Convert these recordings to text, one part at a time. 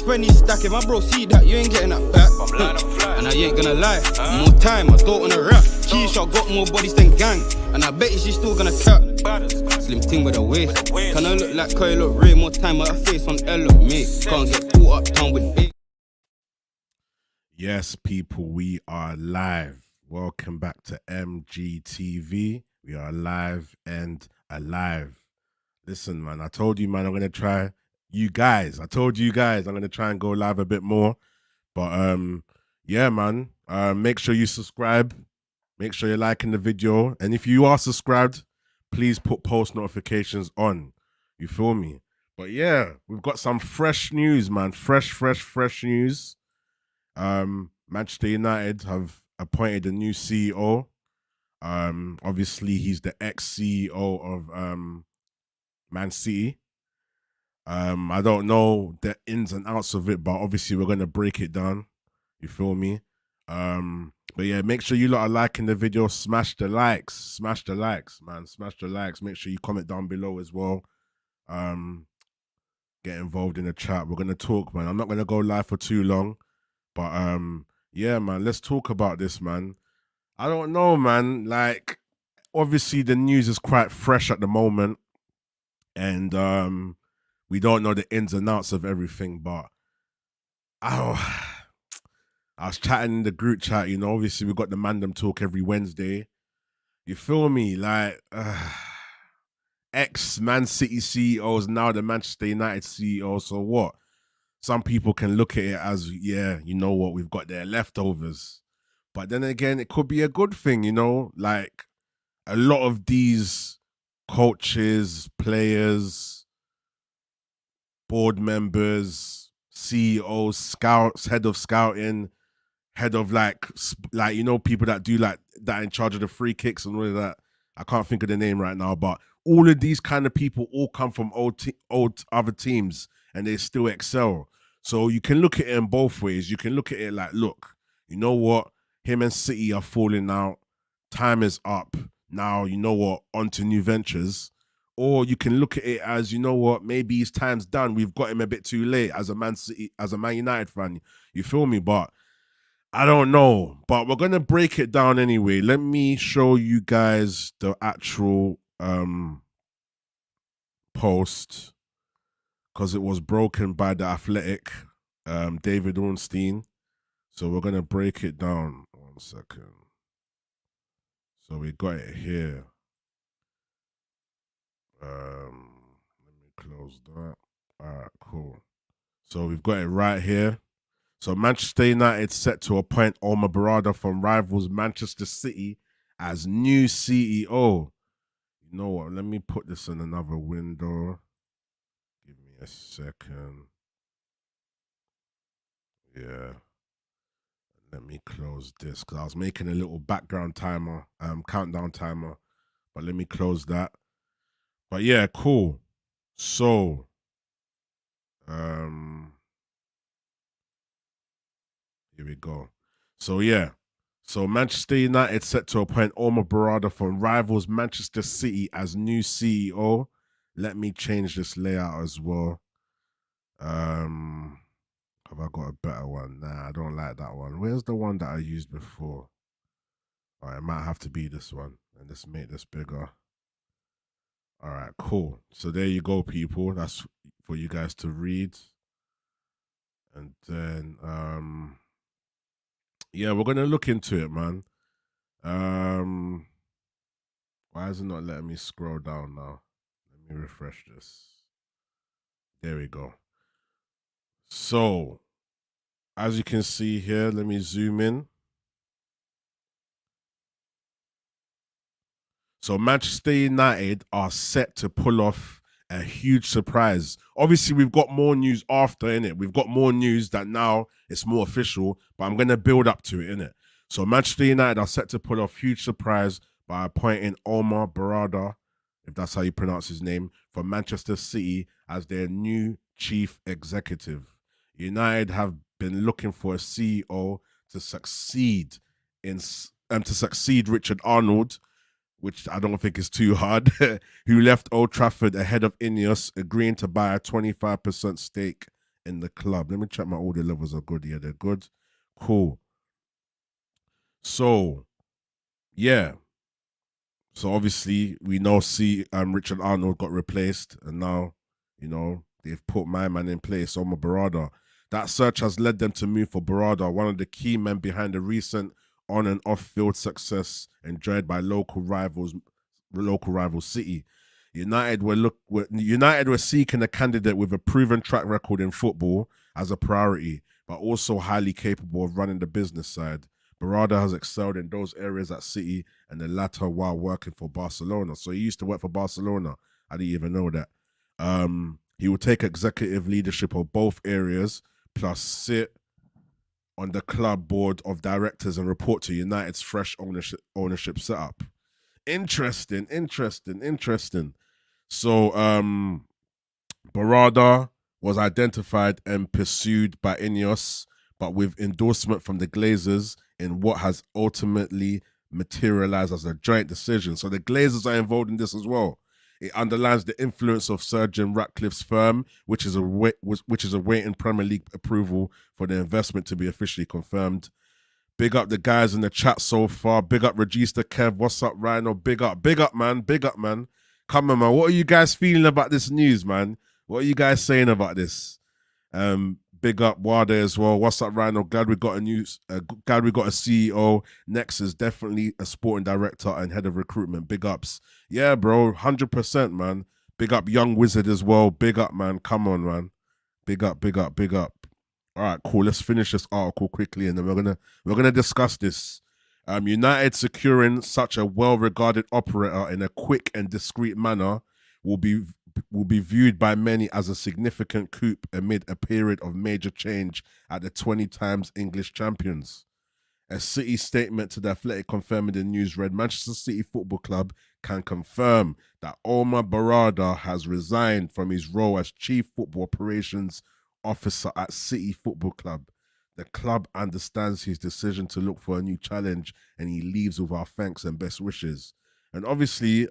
20 stacking, my bro, see that, you ain't getting that back. And I ain't gonna lie, more time, I don't wanna rap. Key-shot got more bodies than gang, and I bet you she's still gonna cap. Slim ting with a waist, kinda look like Kyle, look Ray. More time with her face on L, look me. Can't get caught up down with big. Yes, people, we are live. Welcome back to MGTV. We are live and alive. Listen, man, I told you, man, I'm gonna try. I told you guys, I'm gonna try and go live a bit more. But yeah, man. Make sure you subscribe. Make sure you're liking the video. And if you are subscribed, please put post notifications on. You feel me? But yeah, we've got some fresh news, man. Fresh news. Manchester United have appointed a new CEO. Obviously he's the ex-CEO of Man City. I don't know the ins and outs of it, but obviously we're gonna break it down. You feel me? But yeah, make sure you lot are liking the video. Smash the likes, man. Smash the likes. Make sure you comment down below as well. Get involved in the chat. We're gonna talk, man. I'm not gonna go live for too long, but yeah, man. Let's talk about this, man. I don't know, man. Like, obviously the news is quite fresh at the moment, and we don't know the ins and outs of everything, but I was chatting in the group chat, you know, obviously we got the Mandem talk every Wednesday. You feel me? Like, ex-Man City CEO is now the Manchester United CEO, so what? Some people can look at it as, yeah, you know what, we've got their leftovers. But then again, it could be a good thing, you know? Like, a lot of these coaches, players, board members, CEOs, scouts, head of scouting, head of like you know, people that do like that in charge of the free kicks and all of that. I can't think of the name right now, but all of these kind of people all come from old other teams and they still excel. So you can look at it in both ways. You can look at it like, look, you know what? Him and City are falling out. Time is up. Now, you know what? On to new ventures. Or you can look at it as, you know what, maybe his time's done. We've got him a bit too late as a Man United fan. You feel me? But I don't know. But we're gonna break it down anyway. Let me show you guys the actual post, because it was broken by the Athletic, David Ornstein. So we're gonna break it down. 1 second. So we got it here. Let me close that. All right, cool. So we've got it right here. So Manchester United set to appoint Omar Berrada from rivals Manchester City as new CEO. You know what? Let me put this in another window. Give me a second. Yeah. Let me close this because I was making a little background timer, countdown timer. But let me close that. But yeah, cool. So, here we go. So yeah, so Manchester United set to appoint Omar Berrada from rivals Manchester City as new CEO. Let me change this layout as well. Have I got a better one? Nah, I don't like that one. Where's the one that I used before? All right, it might have to be this one. And let's make this bigger. All right, cool. So there you go, people. That's for you guys to read. And then, yeah, we're going to look into it, man. Why is it not letting me scroll down now? Let me refresh this. There we go. So, as you can see here, let me zoom in. So Manchester United are set to pull off a huge surprise. Obviously, we've got more news after, innit? We've got more news that now it's more official, but I'm going to build up to it, innit? So Manchester United are set to pull off huge surprise by appointing Omar Berrada, if that's how you pronounce his name, from Manchester City as their new chief executive. United have been looking for a CEO to succeed Richard Arnold, which I don't think is too hard, who left Old Trafford ahead of Ineos, agreeing to buy a 25% stake in the club. Let me check my audio levels are good. Yeah, they're good. Cool. So, yeah. So obviously we know Richard Arnold got replaced, and now, they've put my man in place, Omar Berrada. That search has led them to move for Berrada, one of the key men behind the recent on and off field success enjoyed by local rival City. United were seeking a candidate with a proven track record in football as a priority, but also highly capable of running the business side. Berrada has excelled in those areas at City, and the latter while working for Barcelona. So he used to work for Barcelona. I didn't even know that. He will take executive leadership of both areas, plus sit on the club board of directors and report to United's fresh ownership setup. Interesting. So Berrada was identified and pursued by Ineos, but with endorsement from the Glazers in what has ultimately materialized as a joint decision. So the Glazers are involved in this as well. It underlines the influence of Sir Jim Ratcliffe's firm, which is awaiting Premier League approval for the investment to be officially confirmed. Big up the guys in the chat so far. Big up Regista Kev. What's up, Rhino? Big up, man. Come on, man. What are you guys feeling about this news, man? What are you guys saying about this? Big up Wade as well. What's up, Rhino? Glad we got a CEO. Next is definitely a sporting director and head of recruitment. Big ups. Yeah, bro. 100%, man. Big up Young Wizard as well. Big up, man. Come on, man. Big up. All right, cool. Let's finish this article quickly, and then we're gonna discuss this. United securing such a well-regarded operator in a quick and discreet manner will be viewed by many as a significant coup amid a period of major change at the 20 times English champions. A City statement to the Athletic confirming the news read, Manchester City Football Club can confirm that Omar Berrada has resigned from his role as Chief Football Operations Officer at City Football Club. The club understands his decision to look for a new challenge, and he leaves with our thanks and best wishes. And obviously,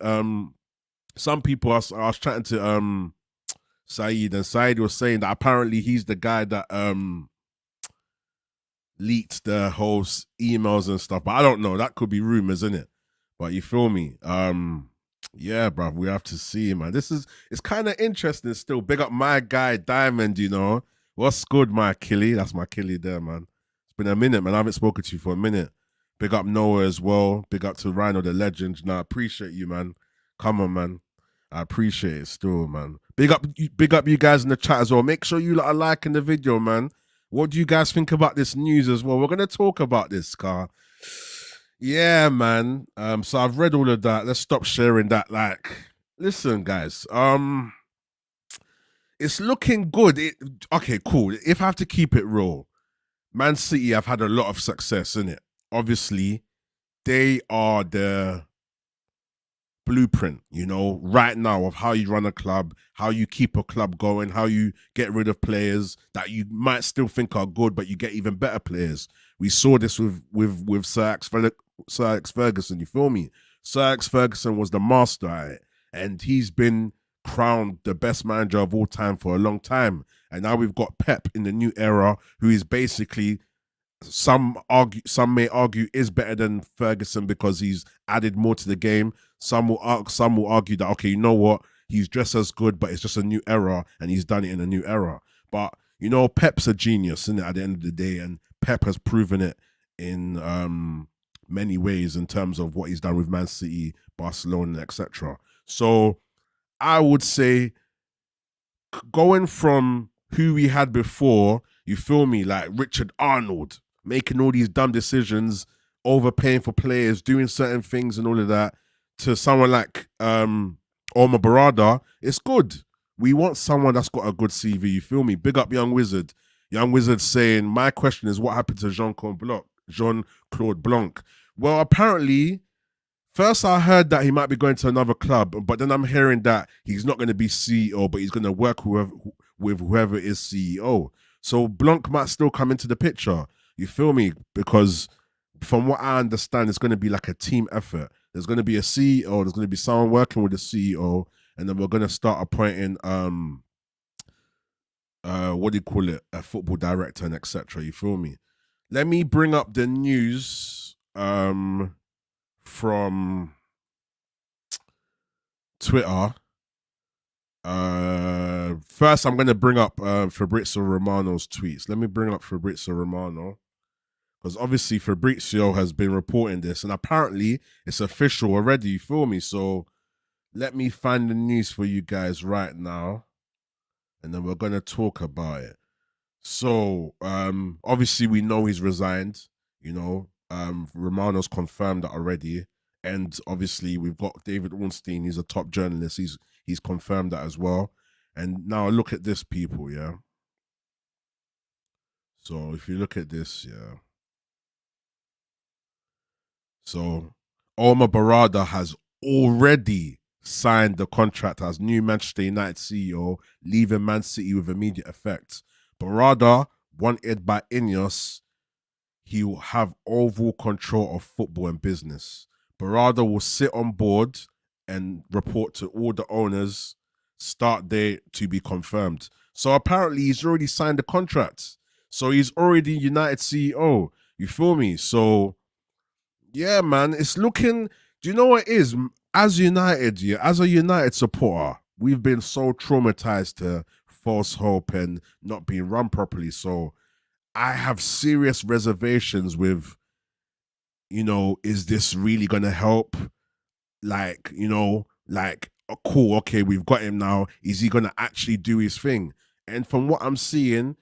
some people, I was chatting to Saeed, and Saeed was saying that apparently he's the guy that leaked the whole emails and stuff. But I don't know. That could be rumors, isn't it? But you feel me? Yeah, bruv, we have to see, man. It's kind of interesting still. Big up my guy, Diamond, What's good, my Killy? That's my Killy there, man. It's been a minute, man. I haven't spoken to you for a minute. Big up Noah as well. Big up to Rhino, the legend. I appreciate you, man. Come on, man. I appreciate it still, man. Big up you guys in the chat as well. Make sure you are liking the video, man. What do you guys think about this news as well? We're going to talk about this, car. Yeah, man. So I've read all of that. Let's stop sharing that. Listen, guys. It's looking good. Okay, cool. If I have to keep it real, Man City have had a lot of success, innit? Obviously, they are the blueprint, right now of how you run a club, how you keep a club going, how you get rid of players that you might still think are good, but you get even better players. We saw this with Sir Alex Ferguson, you feel me? Sir Alex Ferguson was the master at it, and he's been crowned the best manager of all time for a long time. And now we've got Pep in the new era, who is basically, some may argue is better than Ferguson because he's added more to the game. Some will argue that, okay, you know what, he's just as good, but it's just a new era, and he's done it in a new era. But Pep's a genius, isn't it, at the end of the day, and Pep has proven it in many ways in terms of what he's done with Man City, Barcelona, etc. So I would say, going from who we had before, you feel me, like Richard Arnold, making all these dumb decisions, overpaying for players, doing certain things and all of that, to someone like Omar Berrada, it's good. We want someone that's got a good CV, you feel me? Big up Young Wizard. Young Wizard saying, my question is, what happened to Jean-Claude Blanc? Well, apparently, first I heard that he might be going to another club, but then I'm hearing that he's not going to be CEO, but he's going to work with whoever is CEO. So Blanc might still come into the picture. You feel me? Because from what I understand, it's going to be like a team effort. There's going to be a CEO, there's going to be someone working with the CEO, and then we're going to start appointing what do you call it, a football director and etc. You feel me? Let me bring up the news from Twitter. First, I'm going to bring up Fabrizio Romano's tweets. Let me bring up Fabrizio Romano, because obviously Fabrizio has been reporting this, and apparently it's official already. You feel me? So let me find the news for you guys right now, and then we're going to talk about it. So obviously we know he's resigned. You know, Romano's confirmed that already, and obviously we've got David Ornstein. He's a top journalist. He's confirmed that as well. And now look at this, people. Yeah. So if you look at this, yeah. So Omar Berrada has already signed the contract as new Manchester United CEO, leaving Man City with immediate effect. Berrada, wanted by Ineos, he will have overall control of football and business. Berrada will sit on board and report to all the owners. Start date to be confirmed. So apparently he's already signed the contract. So he's already United CEO. You feel me? So yeah, man, it's looking. Do you know what it is? As United, yeah, as a United supporter, we've been so traumatized to false hope and not being run properly. So I have serious reservations with, is this really going to help? Like, cool, okay, we've got him now. Is he going to actually do his thing? And from what I'm seeing,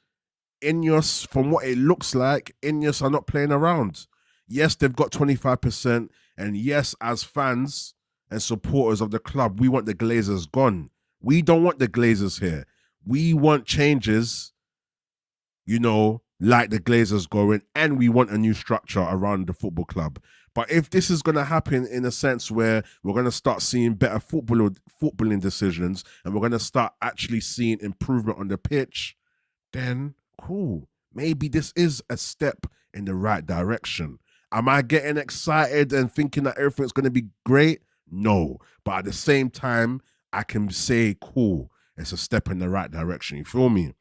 Ineos, from what it looks like, Ineos are not playing around. Yes, they've got 25%. And yes, as fans and supporters of the club, we want the Glazers gone. We don't want the Glazers here. We want changes, like the Glazers going, and we want a new structure around the football club. But if this is going to happen in a sense where we're going to start seeing better footballing decisions and we're going to start actually seeing improvement on the pitch, then cool. Maybe this is a step in the right direction. Am I getting excited and thinking that everything's going to be great? No. But at the same time, I can say, cool, it's a step in the right direction. You feel me?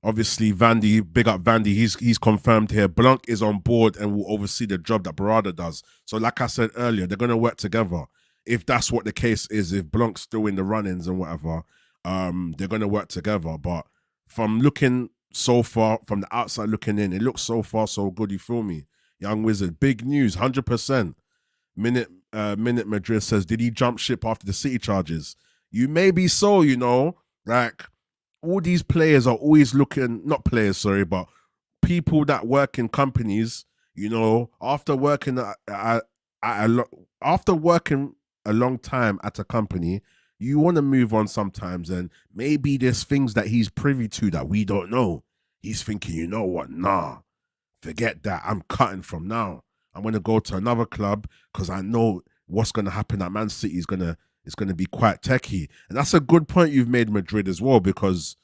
Obviously, Vandy, big up Vandy. He's confirmed here. Blanc is on board and will oversee the job that Berrada does. So, like I said earlier, they're going to work together. If that's what the case is, if Blanc's still in the run-ins and whatever, they're going to work together. But from looking so far, from the outside looking in, it looks so far so good. You feel me? Young Wizard, big news, 100%. Minute Madrid says, did he jump ship after the City charges? You may be so, like all these players are always looking, not players, sorry, but people that work in companies, after working after working a long time at a company, you want to move on sometimes, and maybe there's things that he's privy to that we don't know. He's thinking, you know what? Nah, forget that. I'm cutting from now. I'm going to go to another club because I know what's going to happen at Man City is going to be quite techie. And that's a good point you've made, Madrid, as well, because,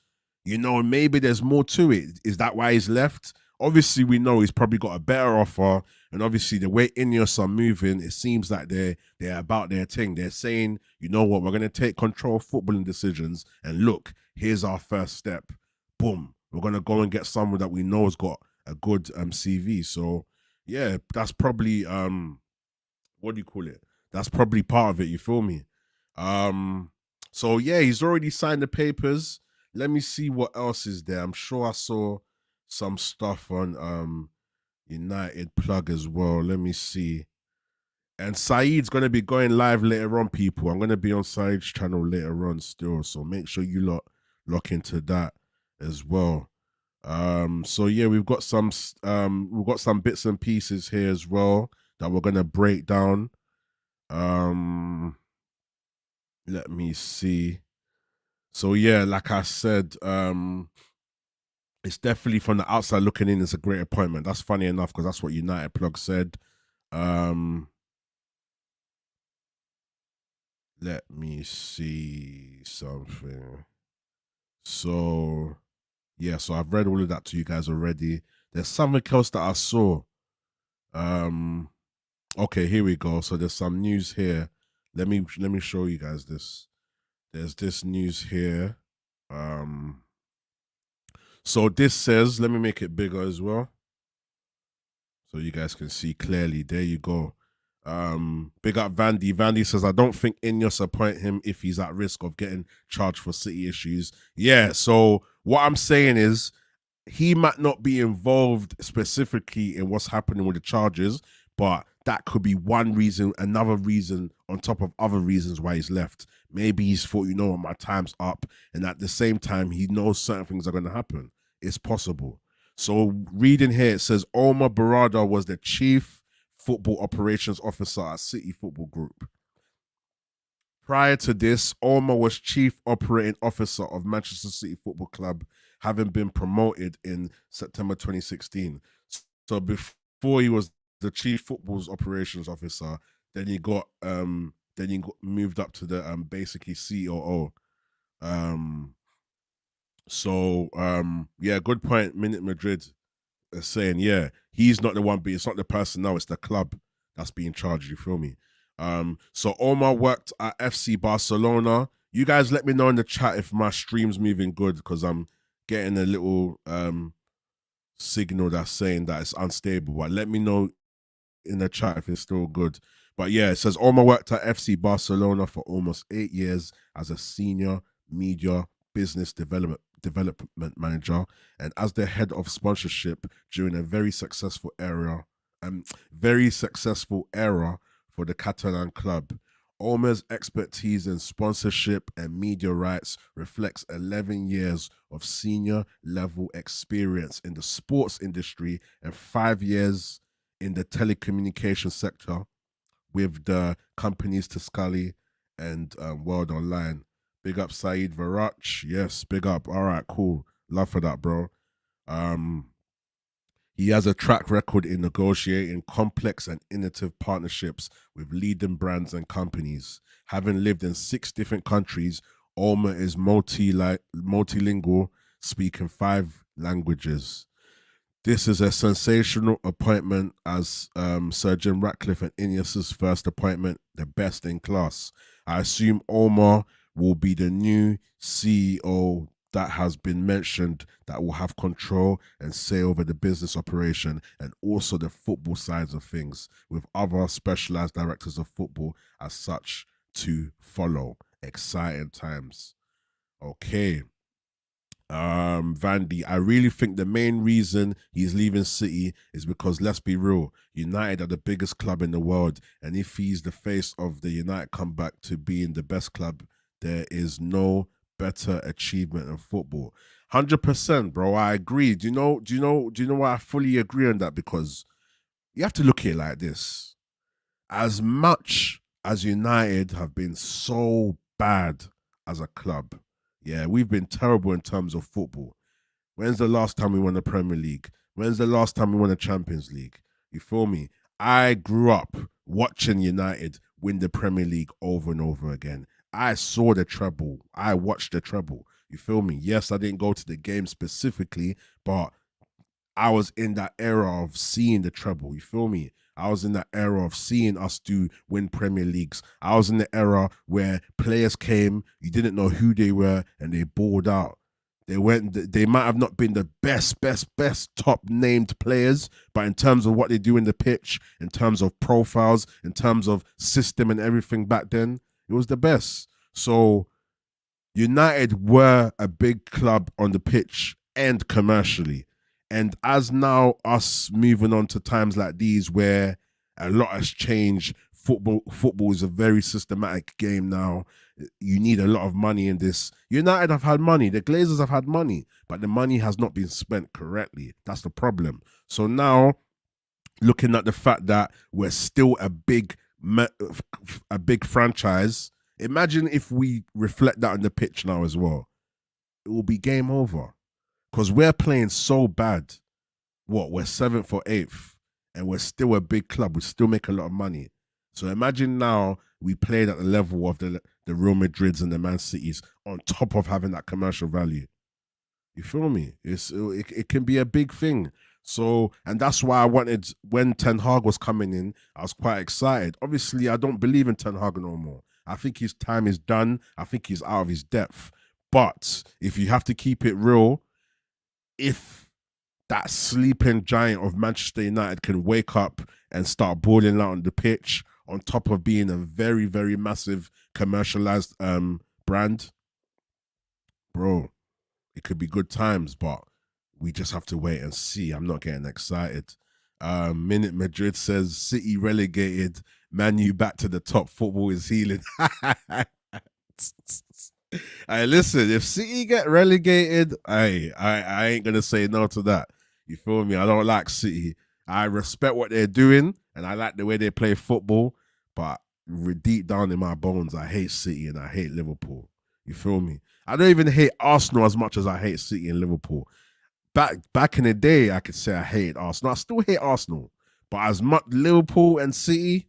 maybe there's more to it. Is that why he's left? Obviously, we know he's probably got a better offer. And obviously, the way Ineos are moving, it seems like they're about their thing. They're saying, you know what, we're going to take control of footballing decisions. And look, here's our first step. Boom. We're going to go and get someone that we know has got a good CV. So, yeah, that's probably, what do you call it? That's probably part of it. You feel me? So, yeah, he's already signed the papers. Let me see what else is there. I'm sure I saw some stuff on United Plug as well. Let me see. And Saeed's going to be going live later on, people. I'm going to be on Saeed's channel later on still. So make sure you lock into that as well. So yeah, we've got some bits and pieces here as well that we're going to break down. Let me see. So yeah, like I said, it's definitely from the outside looking in, it's a great appointment. That's funny enough because that's what United Plug said. Let me see something. So yeah, so I've read all of that to you guys already. There's something else that I saw. Okay, here we go. So there's some news here. Let me show you guys this. There's this news here. Um, so this says, let me make it bigger as well, so you guys can see clearly. There you go. Big up Vandy. Vandy says, I don't think Ineos appoint him if he's at risk of getting charged for City issues. Yeah, so what I'm saying is he might not be involved specifically in what's happening with the charges, but that could be one reason, another reason on top of other reasons why he's left. Maybe he's thought, you know what, my time's up. And at the same time, he knows certain things are going to happen. It's possible. So reading here, it says Omar Berrada was the chief football operations officer at City Football Group. Prior to this, Omar was chief operating officer of Manchester City Football Club, having been promoted in September 2016. So before he was the chief football's operations officer, then he got moved up to the basically COO. Yeah, good point. Minute Madrid is saying, yeah, he's not the one, but it's not the person now, it's the club that's being charged, you feel me? So Omar worked at FC Barcelona. You guys let me know in the chat if my stream's moving good, because I'm getting a little signal that's saying that it's unstable. But let me know in the chat if it's still good. But yeah, it says Omar worked at FC Barcelona for almost 8 years as a senior media business development manager and as the head of sponsorship during a very successful era for the Catalan club. Omar's expertise in sponsorship and media rights reflects 11 years of senior level experience in the sports industry and 5 years in the telecommunication sector with the companies Tiscali and World Online. Big up Saeed Varach. Yes, big up. All right, cool. Love for that, bro. He has a track record in negotiating complex and innovative partnerships with leading brands and companies. Having lived in 6 different countries, Omar is multilingual, speaking 5 languages. This is a sensational appointment as Sir Jim Ratcliffe and Ineos' first appointment, the best in class. I assume Omar will be the new CEO that has been mentioned that will have control and say over the business operation and also the football sides of things, with other specialized directors of football as such to follow. Exciting times. Okay. Vandy, I really think the main reason he's leaving City is because, let's be real, United are the biggest club in the world, and if he's the face of the United comeback to being the best club, there is no better achievement in football. 100%, bro. I agree. Do you know why I fully agree on that? Because you have to look at it like this. As much as United have been so bad as a club, yeah, we've been terrible in terms of football. When's the last time we won the Premier League? When's the last time we won the Champions League? You feel me? I grew up watching United win the Premier League over and over again. I saw the treble. I watched the treble. You feel me? Yes, I didn't go to the game specifically, but I was in that era of seeing the treble. You feel me? I was in that era of seeing us win Premier Leagues. I was in the era where players came, you didn't know who they were, and they balled out. They might have not been the best top named players, but in terms of what they do in the pitch, in terms of profiles, in terms of system and everything back then, it was the best. So United were a big club on the pitch and commercially. And as now us moving on to times like these where a lot has changed, football is a very systematic game now. You need a lot of money in this. United have had money. The Glazers have had money, but the money has not been spent correctly. That's the problem. So now, looking at the fact that we're still a big franchise, imagine if we reflect that on the pitch now as well. It will be game over. Because we're playing so bad. We're 7th or 8th, and we're still a big club. We still make a lot of money. So imagine now we played at the level of the Real Madrids and the Man Cities on top of having that commercial value. You feel me? It can be a big thing. So, and that's why I wanted, when Ten Hag was coming in, I was quite excited. Obviously, I don't believe in Ten Hag no more. I think his time is done. I think he's out of his depth. But if you have to keep it real, if that sleeping giant of Manchester United can wake up and start balling out on the pitch, on top of being a very, very massive commercialized brand, bro, it could be good times, but we just have to wait and see. I'm not getting excited. Minute Madrid says City relegated, Man U back to the top. Football is healing. Hey, listen, if City get relegated, I ain't gonna say no to that. You feel me? I don't like City. I respect what they're doing, and I like the way they play football. But deep down in my bones, I hate City and I hate Liverpool. You feel me? I don't even hate Arsenal as much as I hate City and Liverpool. Back in the day, I could say I hate Arsenal. I still hate Arsenal, but as much Liverpool and City,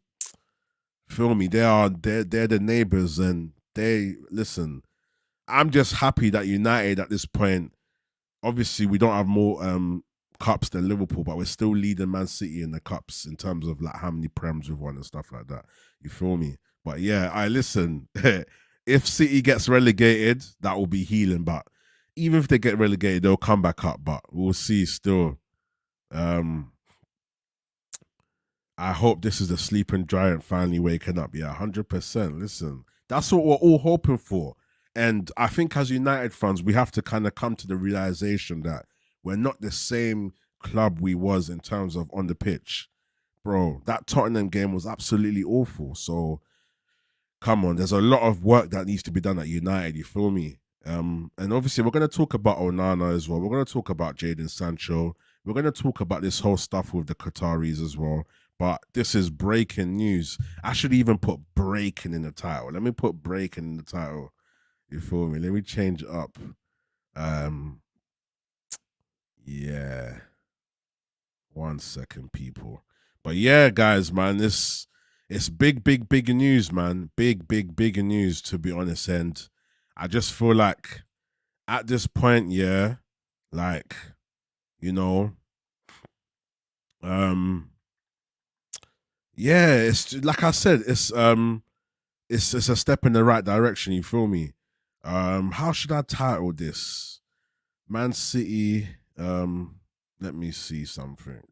feel me? They're the neighbors, and they listen. I'm just happy that United at this point, obviously we don't have more cups than Liverpool, but we're still leading Man City in the cups in terms of like how many Prems we've won and stuff like that. You feel me? But yeah, I listen. If City gets relegated, that will be healing. But even if they get relegated, they'll come back up. But we'll see still. I hope this is the sleeping giant finally waking up. Yeah, 100%. Listen, that's what we're all hoping for. And I think as United fans, we have to kind of come to the realization that we're not the same club we was in terms of on the pitch. Bro, that Tottenham game was absolutely awful. So, come on, there's a lot of work that needs to be done at United, you feel me? And obviously, we're going to talk about Onana as well. We're going to talk about Jadon Sancho. We're going to talk about this whole stuff with the Qataris as well. But this is breaking news. I should even put breaking in the title. Let me put breaking in the title. You feel me? Let me change it up. Yeah. 1 second, people. But yeah, guys, man, it's big news, man. Big news, to be honest. And I just feel like at this point, yeah, like, you know, yeah, it's like I said, it's a step in the right direction, you feel me? How should I title this? Man City, let me see something.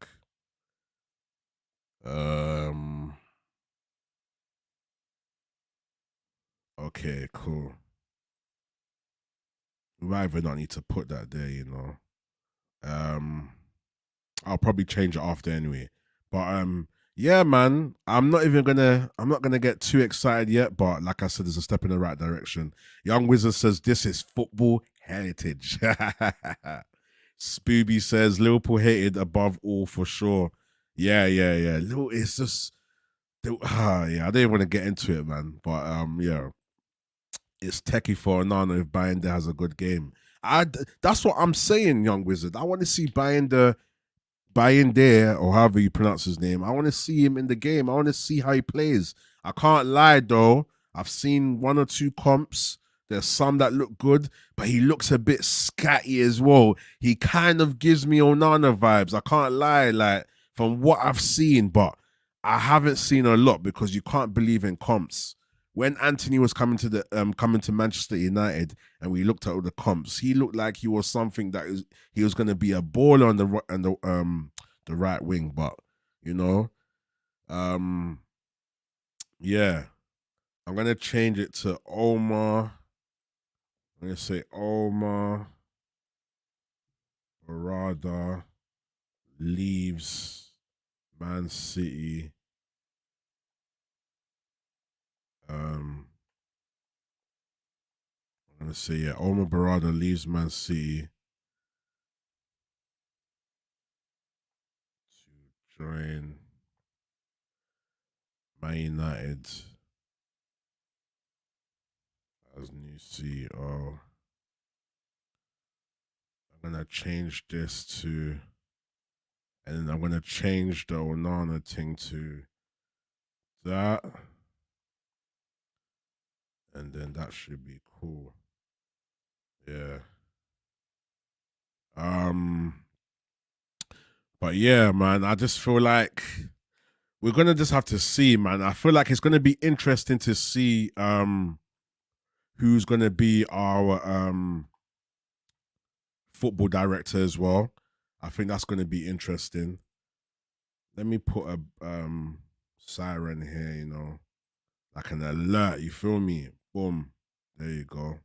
Okay, cool. We might even not need to put that there, you know. I'll probably change it after anyway. But yeah, man, I'm not gonna get too excited yet, but like I said, there's a step in the right direction. Young Wizard says this is football heritage. Spooby says Liverpool hated above all for sure. Yeah. It's just yeah, I don't want to get into it, man. But yeah. It's techie for Onana if Bayanda has a good game. That's what I'm saying, Young Wizard. I want to see Bayanda there, or however you pronounce his name. I want to see him in the game. I want to see how he plays. I can't lie though. I've seen 1 or 2 comps. There's some that look good, but he looks a bit scatty as well. He kind of gives me Onana vibes. I can't lie, like from what I've seen, but I haven't seen a lot because you can't believe in comps. When Anthony was coming to Manchester United and we looked at all the comps, he looked like he was something that he was going to be a baller on the right wing, but you know, yeah, I'm gonna change it to Omar. I'm gonna say Omar Berrada leaves Man City. I'm gonna say yeah, Omar Berrada leaves Man City to join Man United as new CEO. I'm gonna change this to, and then I'm gonna change the Onana thing to that, and then that should be cool. Yeah. But yeah, man, I just feel like we're gonna just have to see, man. I feel like it's gonna be interesting to see who's gonna be our football director as well. I think that's gonna be interesting. Let me put a siren here, like an alert, you feel me? Boom. There you go.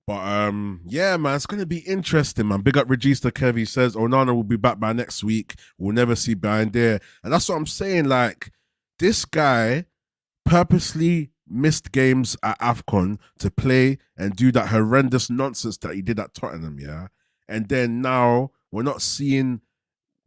But yeah, man, it's gonna be interesting, man. Big up Regista Kev. He says Onana will be back by next week. We'll never see behind there. And that's what I'm saying. Like, this guy purposely missed games at AFCON to play and do that horrendous nonsense that he did at Tottenham, yeah. And then now we're not seeing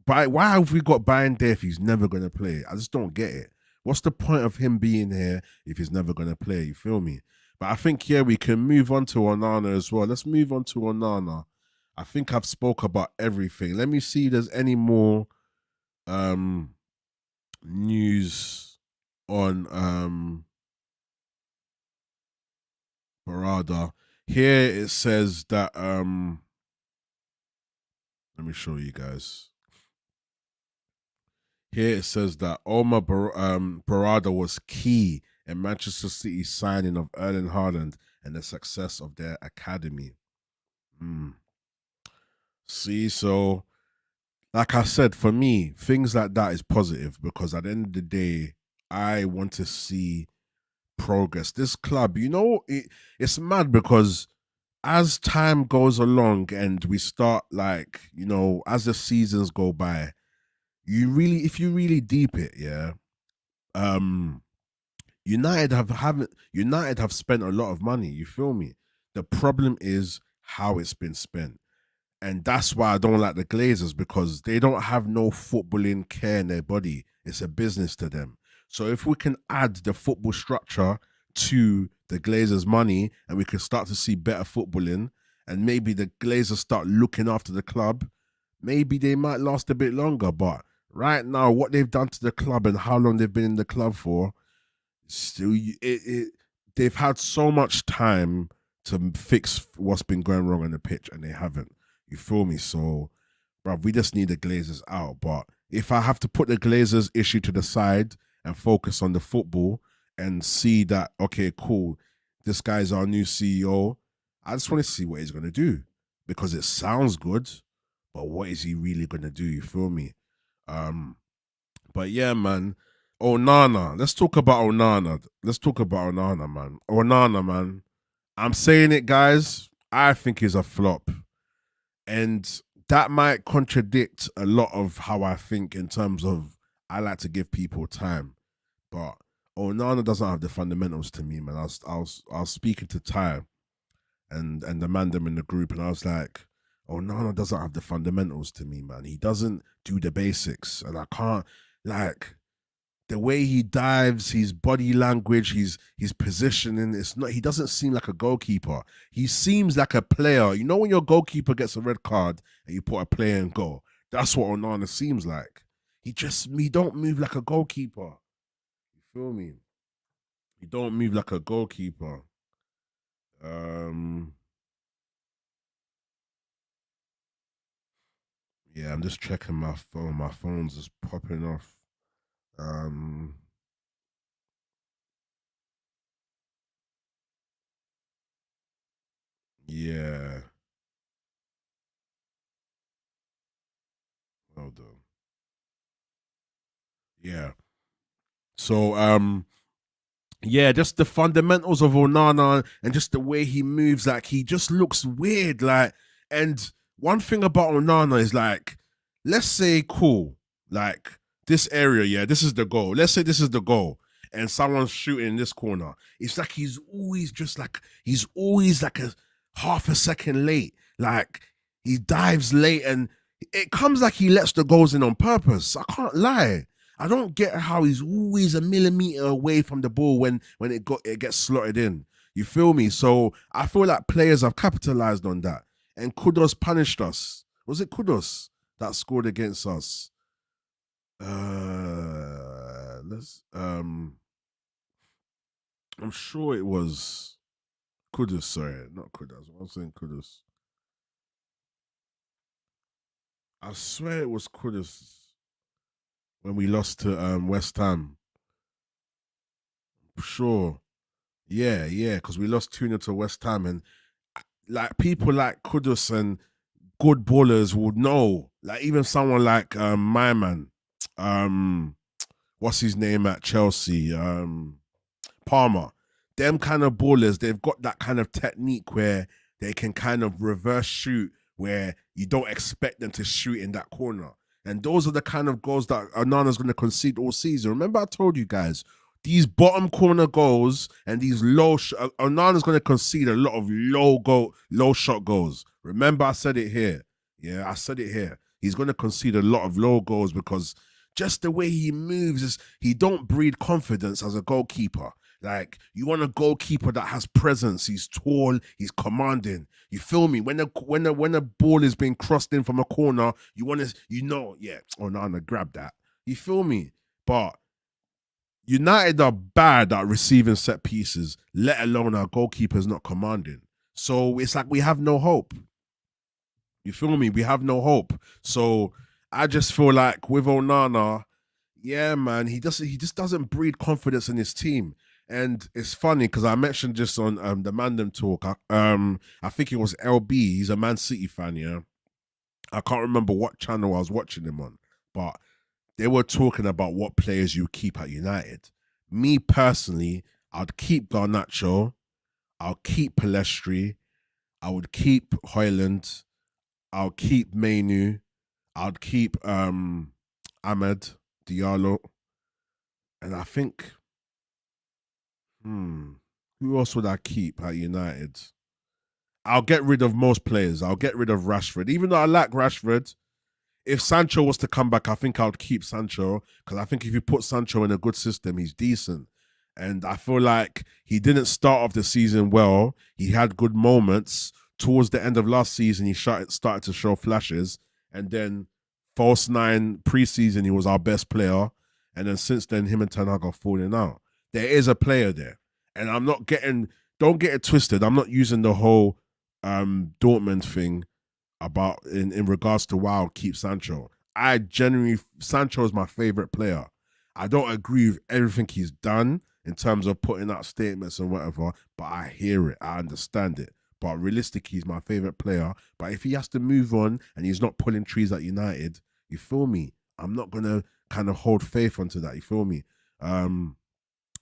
why have we got Bayern there if he's never gonna play? I just don't get it. What's the point of him being here if he's never gonna play? You feel me? But I think we can move on to Onana as well. Let's move on to Onana. I think I've spoke about everything. Let me see if there's any more news on Berrada. Here it says that let me show you guys. Here it says that Omar Berrada was key in Manchester City's signing of Erling Haaland and the success of their academy. See, so like I said, for me, things like that is positive because at the end of the day, I want to see progress. This club, it's mad because as time goes along and we start as the seasons go by, if you really deep it, yeah, United have spent a lot of money. You feel me? The problem is how it's been spent. And that's why I don't like the Glazers because they don't have no footballing care in their body. It's a business to them. So if we can add the football structure to the Glazers' money and we can start to see better footballing and maybe the Glazers start looking after the club, maybe they might last a bit longer. But right now, what they've done to the club and how long they've been in the club for, still, they've had so much time to fix what's been going wrong on the pitch and they haven't. You feel me? So, bruv, we just need the Glazers out. But if I have to put the Glazers issue to the side and focus on the football and see that, okay, cool, this guy's our new CEO, I just want to see what he's going to do because it sounds good, but what is he really going to do? You feel me? But yeah, man. Onana. Let's talk about Onana. Man. Onana, man. I'm saying it, guys. I think he's a flop. And that might contradict a lot of how I think in terms of I like to give people time. But Onana doesn't have the fundamentals to me, man. I was speaking to Ty and the man them in the group, and I was like, Onana doesn't have the fundamentals to me, man. He doesn't do the basics. And I can't like the way he dives, his body language, his positioning. It's not. He doesn't seem like a goalkeeper. He seems like a player. You know when your goalkeeper gets a red card and you put a player in goal. That's what Onana seems like. He don't move like a goalkeeper. You feel me? He don't move like a goalkeeper. Yeah, I'm just checking my phone. My phone's just popping off. Um, yeah. Hold on. Yeah. So yeah, just the fundamentals of Onana and just the way he moves, like he just looks weird. Like, and one thing about Onana is like, let's say, cool, like this area, yeah, this is the goal. Let's say this is the goal, and someone's shooting in this corner. It's like he's always like a half a second late. Like he dives late, and it comes like he lets the goals in on purpose. I can't lie. I don't get how he's always a millimeter away from the ball when it gets slotted in. You feel me? So I feel like players have capitalized on that. And Kudos punished us. Was it Kudos that scored against us? Let's I'm sure it was Kudos, sorry, not Kudos. I was saying Kudos. I swear it was Kudos when we lost to West Ham. Sure. Yeah, because we lost 2-0 to West Ham, and like people like Kudus and good ballers would know. Like even someone like my man, what's his name at Chelsea, Palmer. Them kind of ballers, they've got that kind of technique where they can kind of reverse shoot where you don't expect them to shoot in that corner. And those are the kind of goals that Onana's going to concede all season. Remember, I told you guys, these bottom corner goals and these Onana's going to concede a lot of low shot goals. Remember, I said it here. Yeah, I said it here. He's going to concede a lot of low goals because just the way he moves is he don't breed confidence as a goalkeeper. Like, you want a goalkeeper that has presence. He's tall. He's commanding. You feel me? When a ball is being crossed in from a corner, you want to, yeah, Onana, grab that. You feel me? But United are bad at receiving set pieces, let alone our goalkeeper's not commanding. So it's like we have no hope. You feel me? We have no hope. So I just feel like with Onana, yeah, man, he just doesn't breed confidence in his team. And it's funny because I mentioned just on the Mandem talk, I think it was LB, he's a Man City fan, yeah. I can't remember what channel I was watching him on, but they were talking about what players you keep at United. Me personally, I'd keep Garnacho, I'll keep Palestri, I would keep Hoyland, I'll keep Mainu, I'd keep Ahmed Diallo, and I think who else would I keep at United? I'll get rid of most players. I'll get rid of Rashford. Even though I like Rashford, if Sancho was to come back, I think I would keep Sancho because I think if you put Sancho in a good system, he's decent. And I feel like he didn't start off the season well. He had good moments. Towards the end of last season, he started to show flashes. And then false nine preseason, he was our best player. And then since then, him and Ten Hag are falling out. There is a player there. And don't get it twisted. I'm not using the whole Dortmund thing about in regards to why I'll keep Sancho. Sancho is my favorite player. I don't agree with everything he's done in terms of putting out statements and whatever, but I hear it. I understand it. But realistically, he's my favorite player. But if he has to move on and he's not pulling trees at United, you feel me? I'm not going to kind of hold faith onto that. You feel me?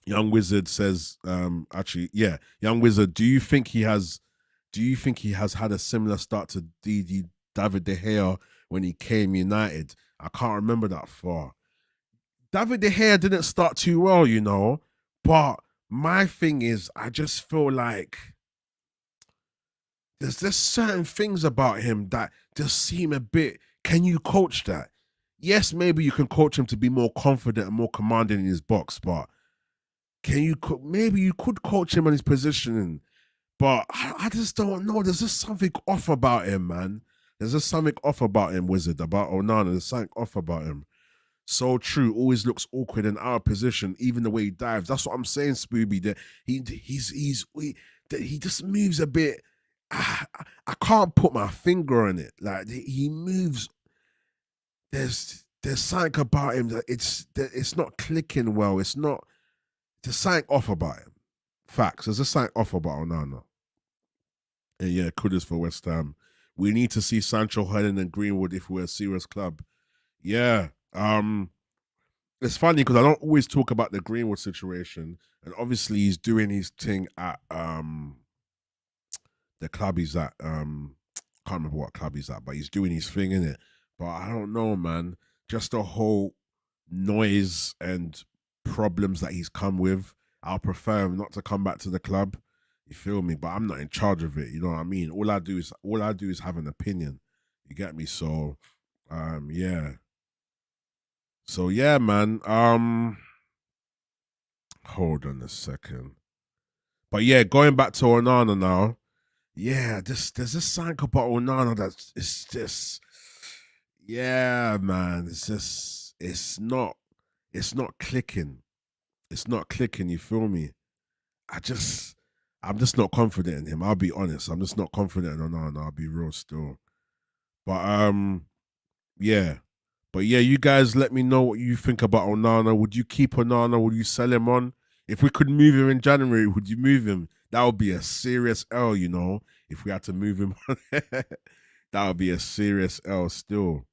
Young Wizard says, Young Wizard, do you think he has had a similar start to David De Gea when he came United? I can't remember that far. David De Gea didn't start too well, but my thing is, I just feel like there's just certain things about him that just seem a bit, can you coach that? Yes, maybe you can coach him to be more confident and more commanding in his box, but maybe you could coach him on his positioning, but I just don't know. There's just something off about him, man. There's just something off about him, Wizard, about Onana. There's something off about him. So true. Always looks awkward and out of position, even the way he dives. That's what I'm saying, Spooby. That he just moves a bit. I can't put my finger on it. Like he moves. There's something about him that it's not clicking well. There's something off about him. Facts. There's just something off about Onana. And yeah, kudos for West Ham. We need to see Sancho, Helen, and Greenwood if we're a serious club. Yeah. It's funny because I don't always talk about the Greenwood situation, and obviously he's doing his thing at the club he's at. Can't remember what club he's at, but he's doing his thing in it. But I don't know, man. Just the whole noise and problems that he's come with. I'll prefer him not to come back to the club. You feel me? But I'm not in charge of it. You know what I mean? All I do is have an opinion. You get me? So, yeah. So yeah, man. Hold on a second. But yeah, going back to Onana now. Yeah, there's this something about Onana it's just, yeah, man. It's not clicking. It's not clicking. You feel me? I'm just not confident in him. I'll be honest. I'm just not confident in Onana. I'll be real still. But yeah. But yeah, you guys let me know what you think about Onana. Would you keep Onana? Would you sell him on? If we could move him in January, would you move him? That would be a serious L, you know. If we had to move him, that would be a serious L still.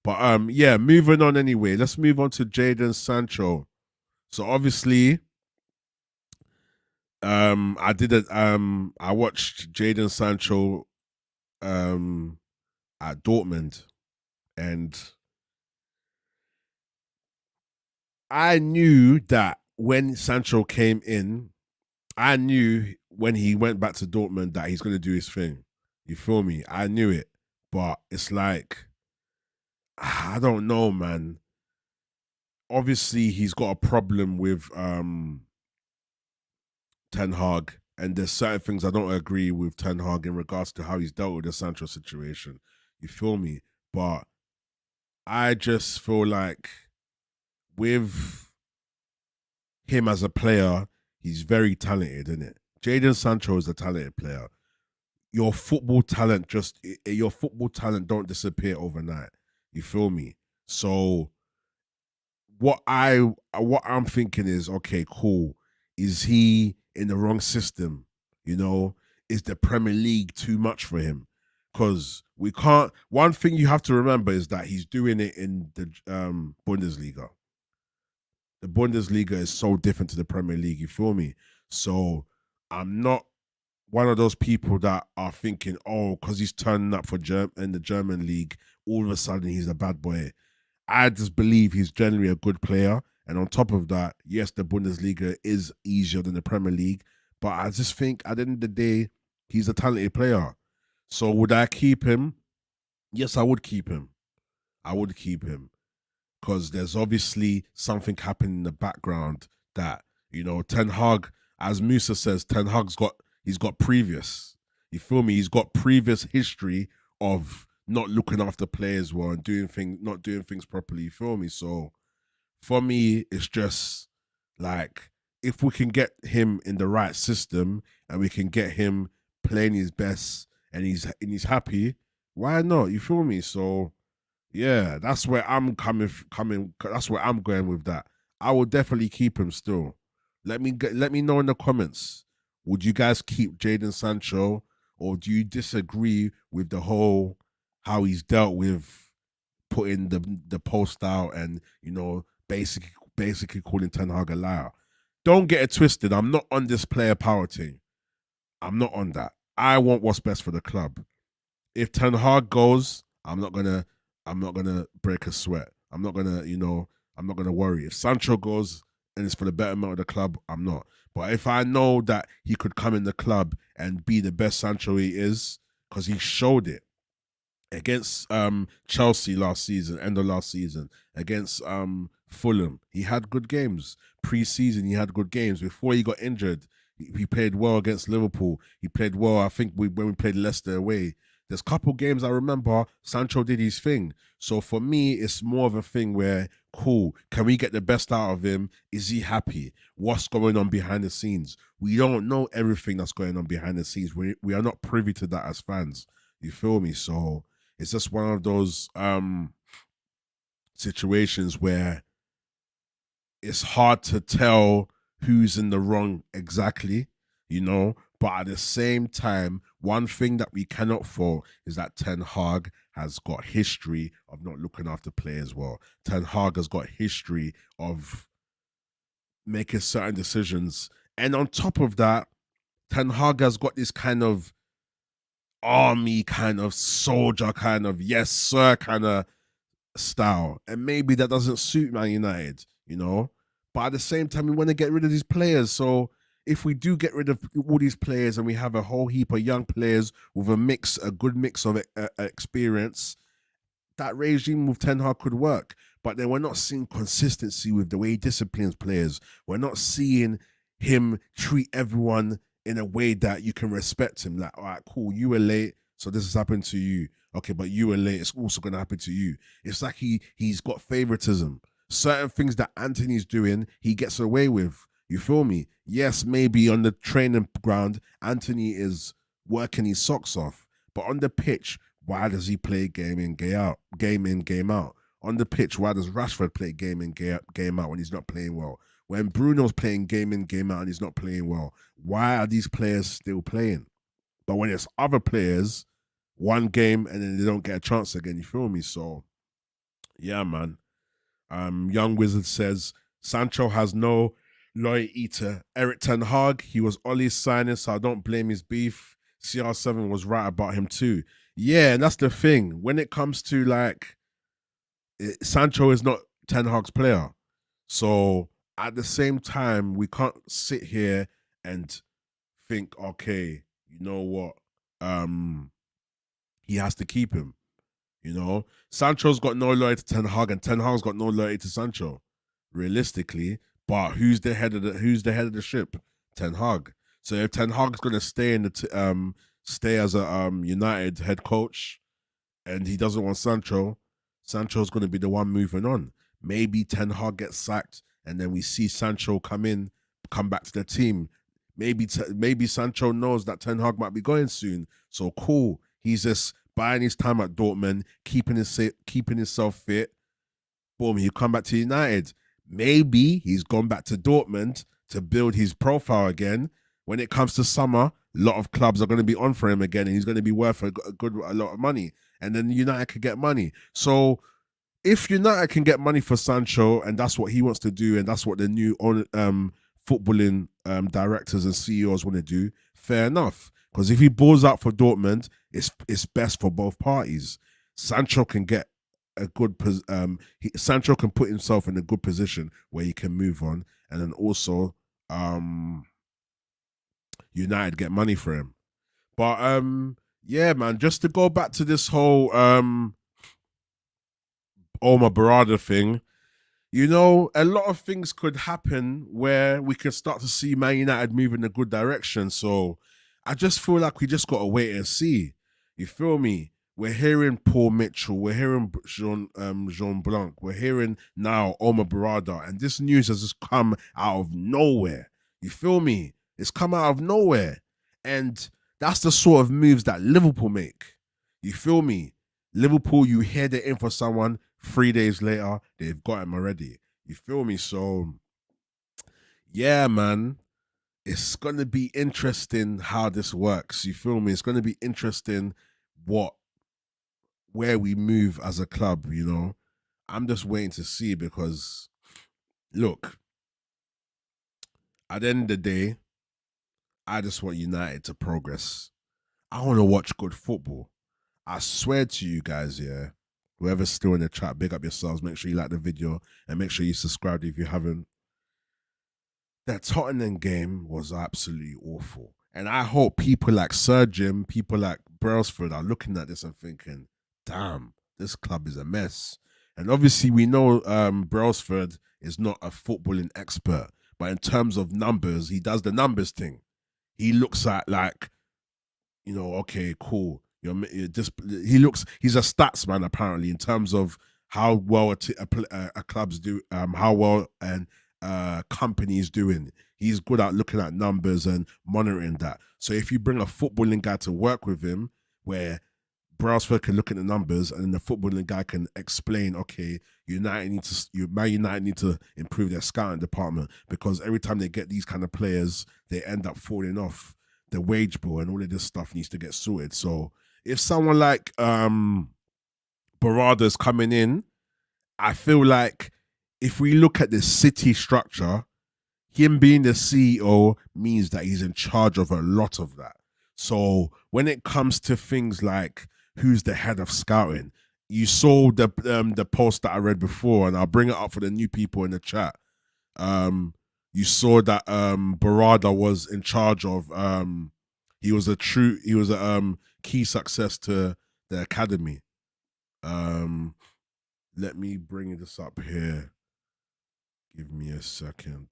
But yeah, moving on anyway. Let's move on to Jadon Sancho. So obviously, I watched Jadon Sancho at Dortmund, and I knew that when Sancho came in, I knew when he went back to Dortmund that he's gonna do his thing. You feel me? I knew it, but it's like I don't know, man. Obviously, he's got a problem with Ten Hag, and there's certain things I don't agree with Ten Hag in regards to how he's dealt with the Sancho situation. You feel me? But I just feel like with him as a player, he's very talented, isn't it? Jadon Sancho is a talented player. Your football talent don't disappear overnight. You feel me? So what I'm thinking is, okay, cool. Is he in the wrong system? You know, is the Premier League too much for him? Because we can't. One thing you have to remember is that he's doing it in the Bundesliga. The Bundesliga is so different to the Premier League. You feel me? So I'm not one of those people that are thinking, oh, because he's turning up for in the German league, all of a sudden he's a bad boy. I just believe he's generally a good player. And on top of that, yes, the Bundesliga is easier than the Premier League. But I just think at the end of the day, he's a talented player. So would I keep him? Yes, I would keep him. I would keep him. Because there's obviously something happening in the background that, you know, Ten Hag, as Musa says, he's got previous. You feel me? He's got previous history of not looking after players well and not doing things properly. You feel me? So for me, it's just like if we can get him in the right system and we can get him playing his best and he's happy, why not? You feel me? So yeah, that's where I'm coming. That's where I'm going with that. I will definitely keep him still. Let me know in the comments. Would you guys keep Jadon Sancho, or do you disagree with the whole how he's dealt with putting the post out and basically calling Ten Hag a liar? Don't get it twisted. I'm not on this player power thing. I'm not on that. I want what's best for the club. If Ten Hag goes, I'm not gonna break a sweat. I'm not gonna worry. If Sancho goes and it's for the betterment of the club, I'm not. But if I know that he could come in the club and be the best Sancho he is, because he showed it against Chelsea last season, end of last season, against Fulham, he had good games. Pre-season, he had good games. Before he got injured, he played well against Liverpool. He played well, I think, when we played Leicester away. There's a couple games I remember Sancho did his thing. So for me, it's more of a thing where, cool, can we get the best out of him? Is he happy? What's going on behind the scenes? We don't know everything that's going on behind the scenes. We are not privy to that as fans. You feel me? So it's just one of those situations where it's hard to tell who's in the wrong exactly, you know. But at the same time, one thing that we cannot fault is that Ten Hag has got history of not looking after players well. Ten Hag has got history of making certain decisions. And on top of that, Ten Hag has got this kind of army, kind of soldier, kind of yes sir kind of style. And maybe that doesn't suit Man United, you know. But at the same time, we want to get rid of these players. So if we do get rid of all these players and we have a whole heap of young players with a good mix of experience, that regime with Ten Hag could work. But then we're not seeing consistency with the way he disciplines players. We're not seeing him treat everyone in a way that you can respect him. Like, all right, cool, you were late, so this has happened to you. Okay, but you were late, it's also going to happen to you. It's like he's got favoritism. Certain things that Anthony's doing, he gets away with. You feel me? Yes, maybe on the training ground, Anthony is working his socks off. But on the pitch, why does he play game in, game out? On the pitch, why does Rashford play game in, game out when he's not playing well? When Bruno's playing game in, game out, and he's not playing well, why are these players still playing? But when it's other players, one game and then they don't get a chance again, you feel me? So, yeah, man. Young Wizard says Sancho has no loyalty to Eric Ten Hag. He was Ollie's signing, so I don't blame his beef. CR7 was right about him too. Yeah, and that's the thing. When it comes to Sancho is not Ten Hag's player. So at the same time, we can't sit here and think, okay, you know what? He has to keep him. You know, Sancho's got no loyalty to Ten Hag, and Ten Hag's got no loyalty to Sancho, realistically. But who's the head of the ship? Ten Hag. So if Ten Hag's gonna stay stay as a United head coach, and he doesn't want Sancho, Sancho's gonna be the one moving on. Maybe Ten Hag gets sacked, and then we see Sancho come back to the team. Maybe Sancho knows that Ten Hag might be going soon. So cool. He's just buying his time at Dortmund, keeping himself fit. Boom, he'll come back to United. Maybe he's gone back to Dortmund to build his profile again. When it comes to summer, a lot of clubs are going to be on for him again, and he's going to be worth a lot of money. And then United could get money. So if United can get money for Sancho, and that's what he wants to do, and that's what the new footballing directors and CEOs want to do, fair enough. Because if he balls out for Dortmund, it's best for both parties. Sancho can get a good Sancho can put himself in a good position where he can move on, and then also United get money for him. But yeah, man, just to go back to this whole Omar Berrada thing, you know, a lot of things could happen where we could start to see Man United move in a good direction. So I just feel like we just got to wait and see. You feel me? We're hearing Paul Mitchell. We're hearing Jean Blanc. We're hearing now Omar Berrada. And this news has just come out of nowhere. You feel me? It's come out of nowhere. And that's the sort of moves that Liverpool make. You feel me? Liverpool, you hear they're in for someone, 3 days later, they've got him already. You feel me? So, yeah, man. It's going to be interesting how this works. You feel me? It's going to be interesting where we move as a club, you know? I'm just waiting to see because, look, at the end of the day, I just want United to progress. I want to watch good football. I swear to you guys, yeah, whoever's still in the chat, big up yourselves. Make sure you like the video and make sure you subscribe if you haven't. That Tottenham game was absolutely awful. And I hope people like Sir Jim, people like Brailsford are looking at this and thinking, damn, this club is a mess. And obviously we know Brailsford is not a footballing expert, but in terms of numbers, he does the numbers thing. He looks at you know, okay, cool. He's a stats man apparently in terms of how well a clubs do, how well and companies doing. He's good at looking at numbers and monitoring that. So if you bring a footballing guy to work with him, where Brailsford can look at the numbers and then the footballing guy can explain, okay, Man United need to improve their scouting department because every time they get these kind of players, they end up falling off. The wage bill and all of this stuff needs to get sorted. So if someone like Berrada's coming in, I feel like if we look at the city structure, him being the CEO means that he's in charge of a lot of that. So when it comes to things like who's the head of scouting, you saw the post that I read before, and I'll bring it up for the new people in the chat. You saw that Berrada was in charge of he was a key success to the academy. Let me bring this up here. Give me a second.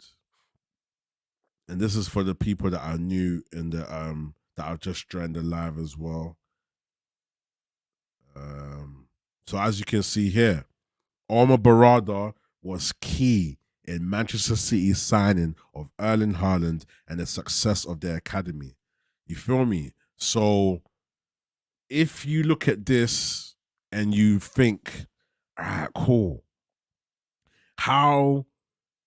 And this is for the people that are new in the that have just joined the live as well. So as you can see here, Omar Berrada was key in Manchester City's signing of Erling Haaland and the success of their academy. You feel me? So if you look at this and you think, all right, cool. How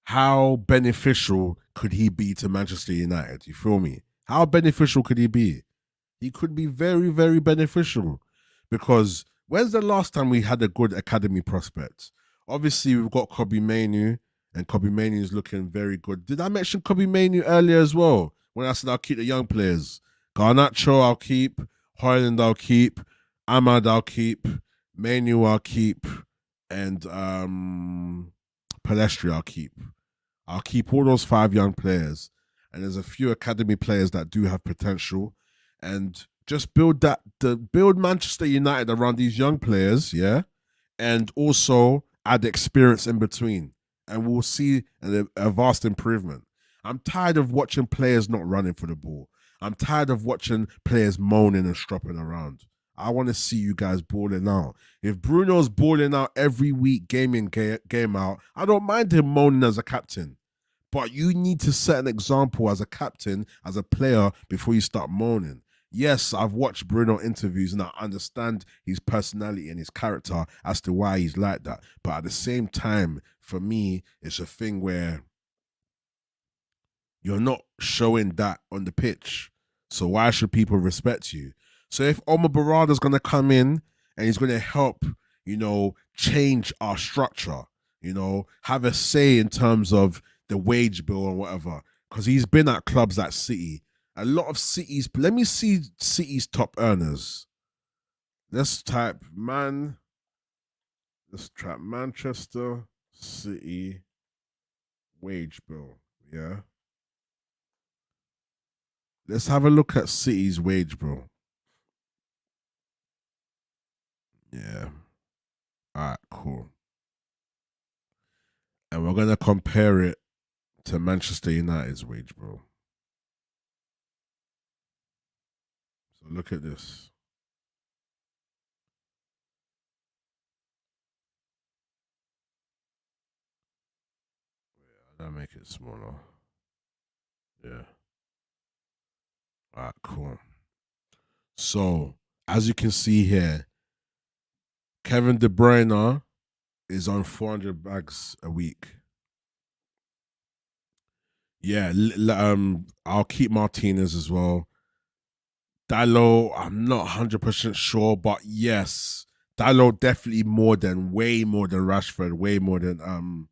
how beneficial could he be to Manchester United? You feel me? How beneficial could he be? He could be very, very beneficial because when's the last time we had a good academy prospect? Obviously, we've got Kobe Mainu, and Kobe Mainu is looking very good. Did I mention Kobe Mainu earlier as well? When I said I'll keep the young players, Garnacho I'll keep, Hoyland I'll keep, Ahmad I'll keep, Mainu I'll keep, and Palestri I'll keep. I'll keep all those 5 young players, and there's a few academy players that do have potential, and just build Manchester United around these young players, yeah, and also add experience in between, and we'll see a vast improvement. I'm tired of watching players not running for the ball. I'm tired of watching players moaning and stropping around. I want to see you guys balling out. If Bruno's balling out every week, game in, game out, I don't mind him moaning as a captain. But you need to set an example as a captain, as a player, before you start moaning. Yes, I've watched Bruno interviews and I understand his personality and his character as to why he's like that. But at the same time, for me, it's a thing where you're not showing that on the pitch. So why should people respect you? So if Omar Berrada is going to come in and he's going to help, change our structure, have a say in terms of the wage bill or whatever, because he's been at clubs like City. A lot of City's, let me see City's top earners. Let's type Manchester City wage bill, yeah? Let's have a look at City's wage bill. Yeah. All right, cool. And we're going to compare it to Manchester United's wage bill. So look at this. I'll make it smaller. Yeah. All right, cool. So, as you can see here, Kevin De Bruyne is on 400 bags a week. Yeah, I'll keep Martinez as well. Dalot, I'm not 100% sure, but yes, Dalot definitely way more than Rashford, way more than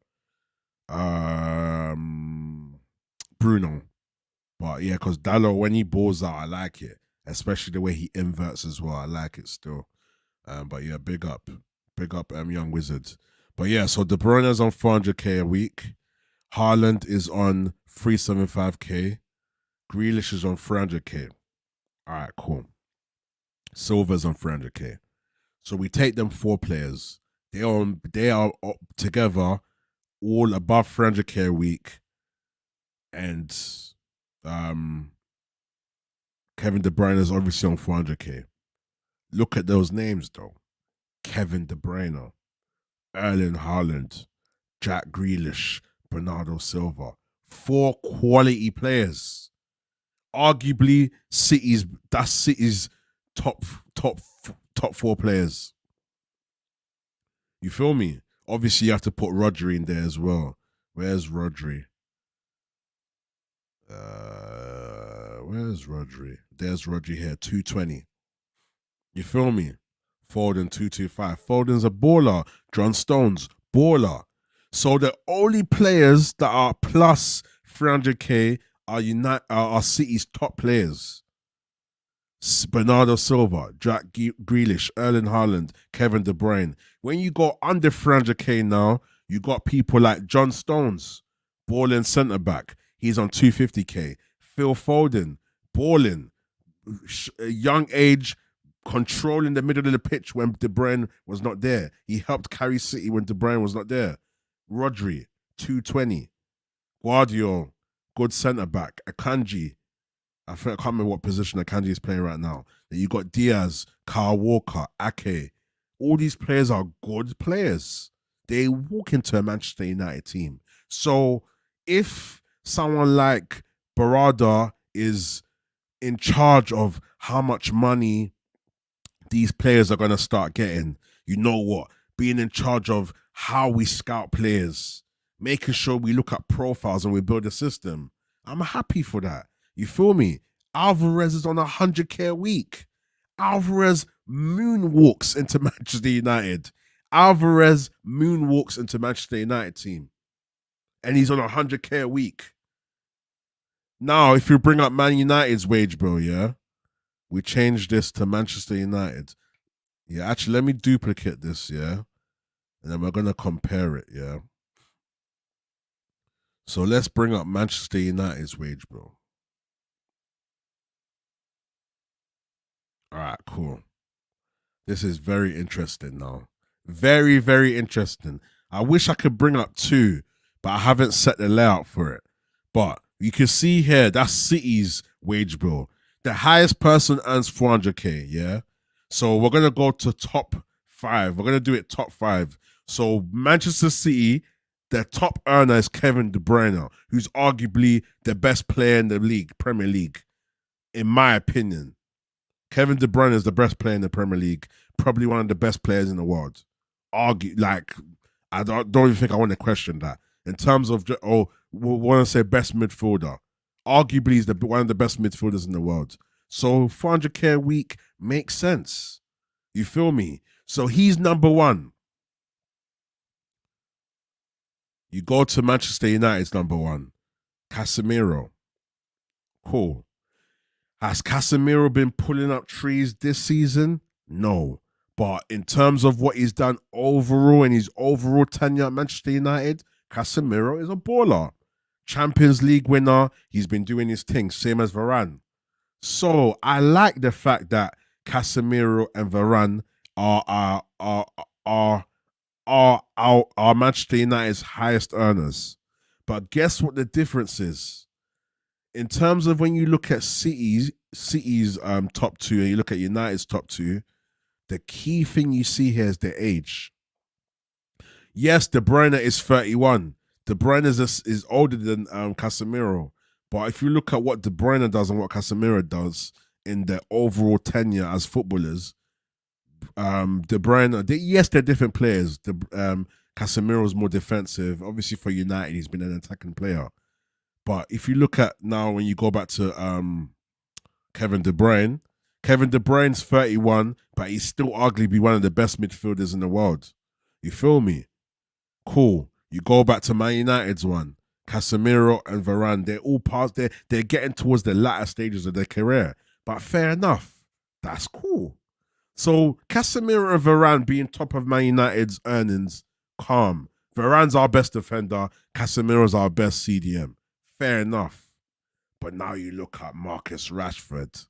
Bruno. But yeah, because Dalot, when he balls out, I like it, especially the way he inverts as well. I like it still. But yeah, big up, young wizard. But yeah, so De Bruyne's on 400k a week. Haaland is on 375k. Grealish is on 300k. All right, cool. Silva's on 300k. So we take them 4 players. They are together all above 300k a week, and Kevin De Bruyne is obviously on 400k. Look at those names though: Kevin De Bruyne, Erling Haaland, Jack Grealish, Bernardo Silva. 4 quality players. Arguably, City's top 4 players. You feel me? Obviously, you have to put Rodri in there as well. Where's Rodri? Where's Rodri? There's Rodri here, 220. You feel me? Foden 225. Foden's a baller. John Stones, baller. So the only players that are plus 300k are City's top players. Bernardo Silva, Jack Grealish, Erling Haaland, Kevin De Bruyne. When you go under 300k now, you got people like John Stones, balling centre back. He's on 250k. Phil Foden, balling, young age, controlling the middle of the pitch when De Bruyne was not there. He helped carry City when De Bruyne was not there. Rodri, 220. Guardiola, good centre back. Akanji, I can't remember what position Akanji is playing right now. Then you got Diaz, Kyle Walker, Ake. All these players are good players. They walk into a Manchester United team. So if someone like Berrada is in charge of how much money these players are going to start getting, you know what? Being in charge of how we scout players, making sure we look at profiles and we build a system. I'm happy for that. You feel me? Alvarez is on 100K a week. Alvarez moonwalks into Manchester United. Alvarez moonwalks into Manchester United team. And he's on 100K a week. Now, if you bring up Man United's wage bill, yeah, we change this to Manchester United. Yeah, actually, let me duplicate this, yeah, and then we're going to compare it, yeah. So let's bring up Manchester United's wage bill. All right, cool. This is very interesting now. Very, very interesting. I wish I could bring up two, but I haven't set the layout for it. But you can see here, that's City's wage bill. The highest person earns 400K, yeah? So we're going to go to top 5. We're going to do it top 5. So Manchester City, their top earner is Kevin De Bruyne, who's arguably the best player in the league, Premier League, in my opinion. Kevin De Bruyne is the best player in the Premier League, probably one of the best players in the world. I don't even think I want to question that. In terms of, we want to say best midfielder. Arguably, he's one of the best midfielders in the world. So 400K a week makes sense. You feel me? So he's number 1. You go to Manchester United's number 1. Casemiro. Cool. Has Casemiro been pulling up trees this season? No. But in terms of what he's done overall in his overall tenure at Manchester United, Casemiro is a baller. Champions League winner. He's been doing his thing, same as Varane. So I like the fact that Casemiro and Varane are Manchester United's highest earners. But guess what the difference is? In terms of when you look at City's top 2 and you look at United's top 2, the key thing you see here is the age. Yes, De Bruyne is 31. De Bruyne is older than Casemiro. But if you look at what De Bruyne does and what Casemiro does in their overall tenure as footballers, De Bruyne, yes, they're different players. Casemiro is more defensive. Obviously, for United, he's been an attacking player. But if you look at now, when you go back to Kevin De Bruyne's 31, but he's still arguably one of the best midfielders in the world. You feel me? Cool. You go back to Man United's one. Casemiro and Varane, they're all past there. They're getting towards the latter stages of their career. But fair enough. That's cool. So Casemiro and Varane being top of Man United's earnings, calm. Varane's our best defender. Casemiro's our best CDM. Fair enough. But now you look at Marcus Rashford,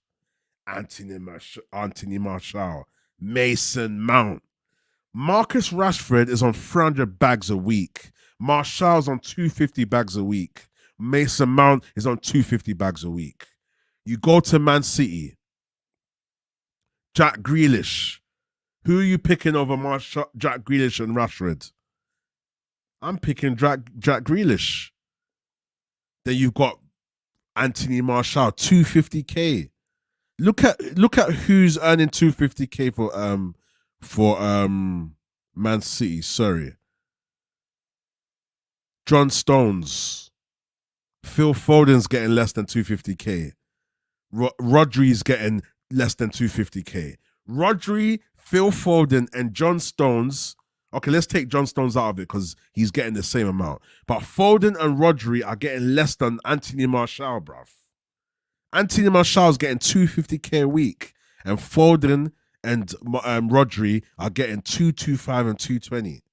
Anthony Martial, Mason Mount. Marcus Rashford is on 300 bags a week. Martial's on 250 bags a week. Mason Mount is on 250 bags a week. You go to Man City. Jack Grealish. Who are you picking over Jack Grealish and Rashford? I'm picking Jack Grealish. Then you've got Anthony Martial, 250K. Look at who's earning 250K for Man City. Sorry. John Stones. Phil Foden's getting less than 250K. Rodri's getting less than 250K. Rodri, Phil Foden, and John Stones. Okay, let's take John Stones out of it because he's getting the same amount. But Foden and Rodri are getting less than Anthony Martial, bruv. Anthony Martial's getting 250K a week. And Foden and Rodri are getting 225 and 220.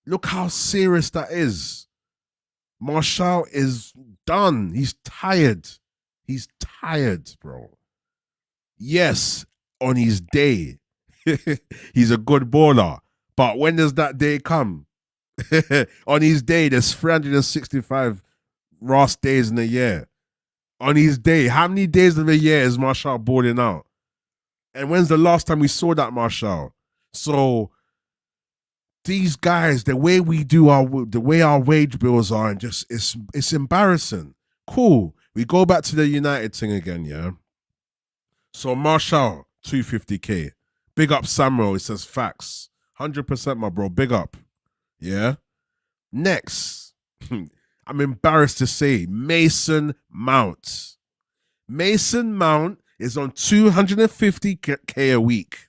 Look how serious that is. Martial is done. He's tired. He's tired, bro. Yes, on his day, he's a good baller. But when does that day come? On his day, there's 365 Ross days in a year. On his day, how many days of the year is Martial balling out? And when's the last time we saw that Martial? So these guys, the way our wage bills are, and just it's embarrassing. Cool. We go back to the United thing again, yeah. So Martial, 250K. Big up Samuel. It says facts. 100%, my bro. Big up. Yeah. Next, I'm embarrassed to say Mason Mount. Mason Mount is on 250K a week.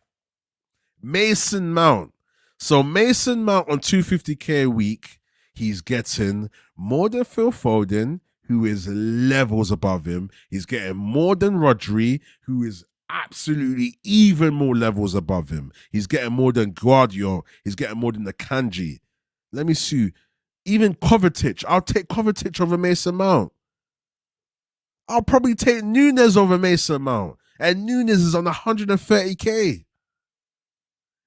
Mason Mount. So Mason Mount on 250K a week, he's getting more than Phil Foden, who is levels above him. He's getting more than Rodri, who is absolutely even more levels above him. He's getting more than Guardiola. He's getting more than the Kanji. Let me see. Even Kovacic. I'll take Kovacic over Mason Mount. I'll probably take Nunes over Mason Mount. And Nunes is on 130K.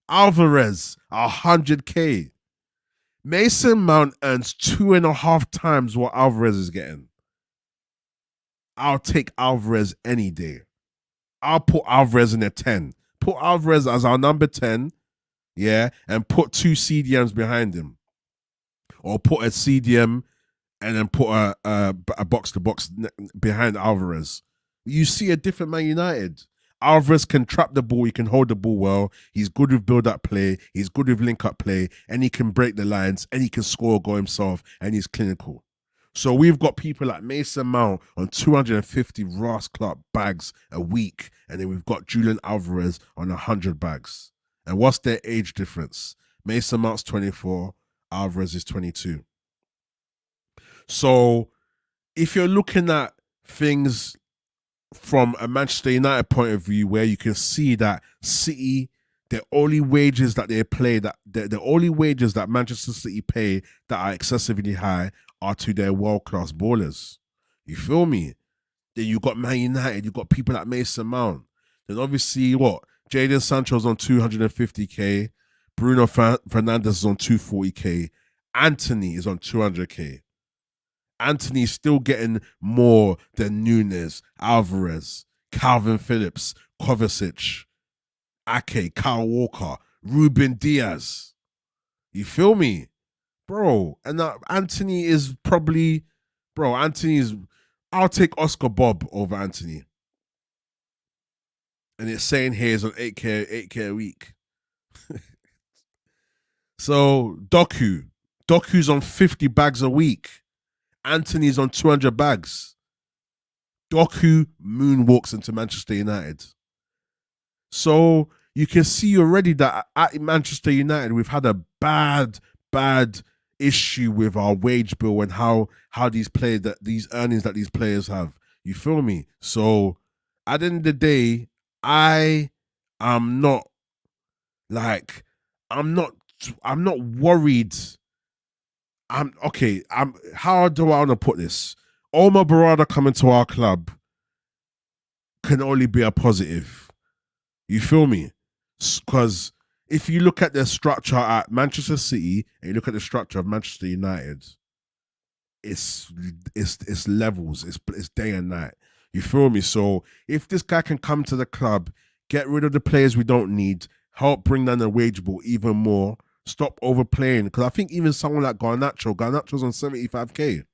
Alvarez, 100K. Mason Mount earns 2.5 times what Alvarez is getting. I'll take Alvarez any day. I'll put Alvarez in a 10. Put Alvarez as our number 10, yeah, and put 2 CDMs behind him. Or put a CDM and then put a box-to-box behind Alvarez. You see a different Man United. Alvarez can trap the ball. He can hold the ball well. He's good with build-up play. He's good with link-up play. And he can break the lines. And he can score a goal himself. And he's clinical. So we've got people like Mason Mount on 250 Ross Clark bags a week. And then we've got Julian Alvarez on 100 bags. And what's their age difference? Mason Mount's 24. Alvarez is 22. So if you're looking at things from a Manchester United point of view, where you can see that City, the only wages that they play, that the only wages that Manchester City pay that are excessively high are to their world-class ballers. You feel me? Then you got Man United, you got people like Mason Mount. Then obviously what? Jadon Sancho's on 250K. Bruno Fernandes is on 240K. Anthony is on 200K. Anthony's still getting more than Nunes, Alvarez, Calvin Phillips, Kovacic, Ake, Kyle Walker, Ruben Diaz. You feel me? Bro, and Anthony is probably... Bro, Anthony is... I'll take Oscar Bob over Anthony. And it's saying here is on 8K a week. So, Doku's on 50 bags a week. Anthony's on 200 bags. Doku moonwalks into Manchester United. So you can see already that at Manchester United, we've had a bad issue with our wage bill and how these players, that these earnings that these players have. You feel me? So at the end of the day, I am not worried. How do I want to put this? Omar Berrada coming to our club can only be a positive. You feel me? Because if you look at the structure at Manchester City and you look at the structure of Manchester United, it's levels. It's day and night. You feel me? So if this guy can come to the club, get rid of the players we don't need, help bring down the wage bill even more, stop overplaying. Because I think even someone like Garnacho's on 75K.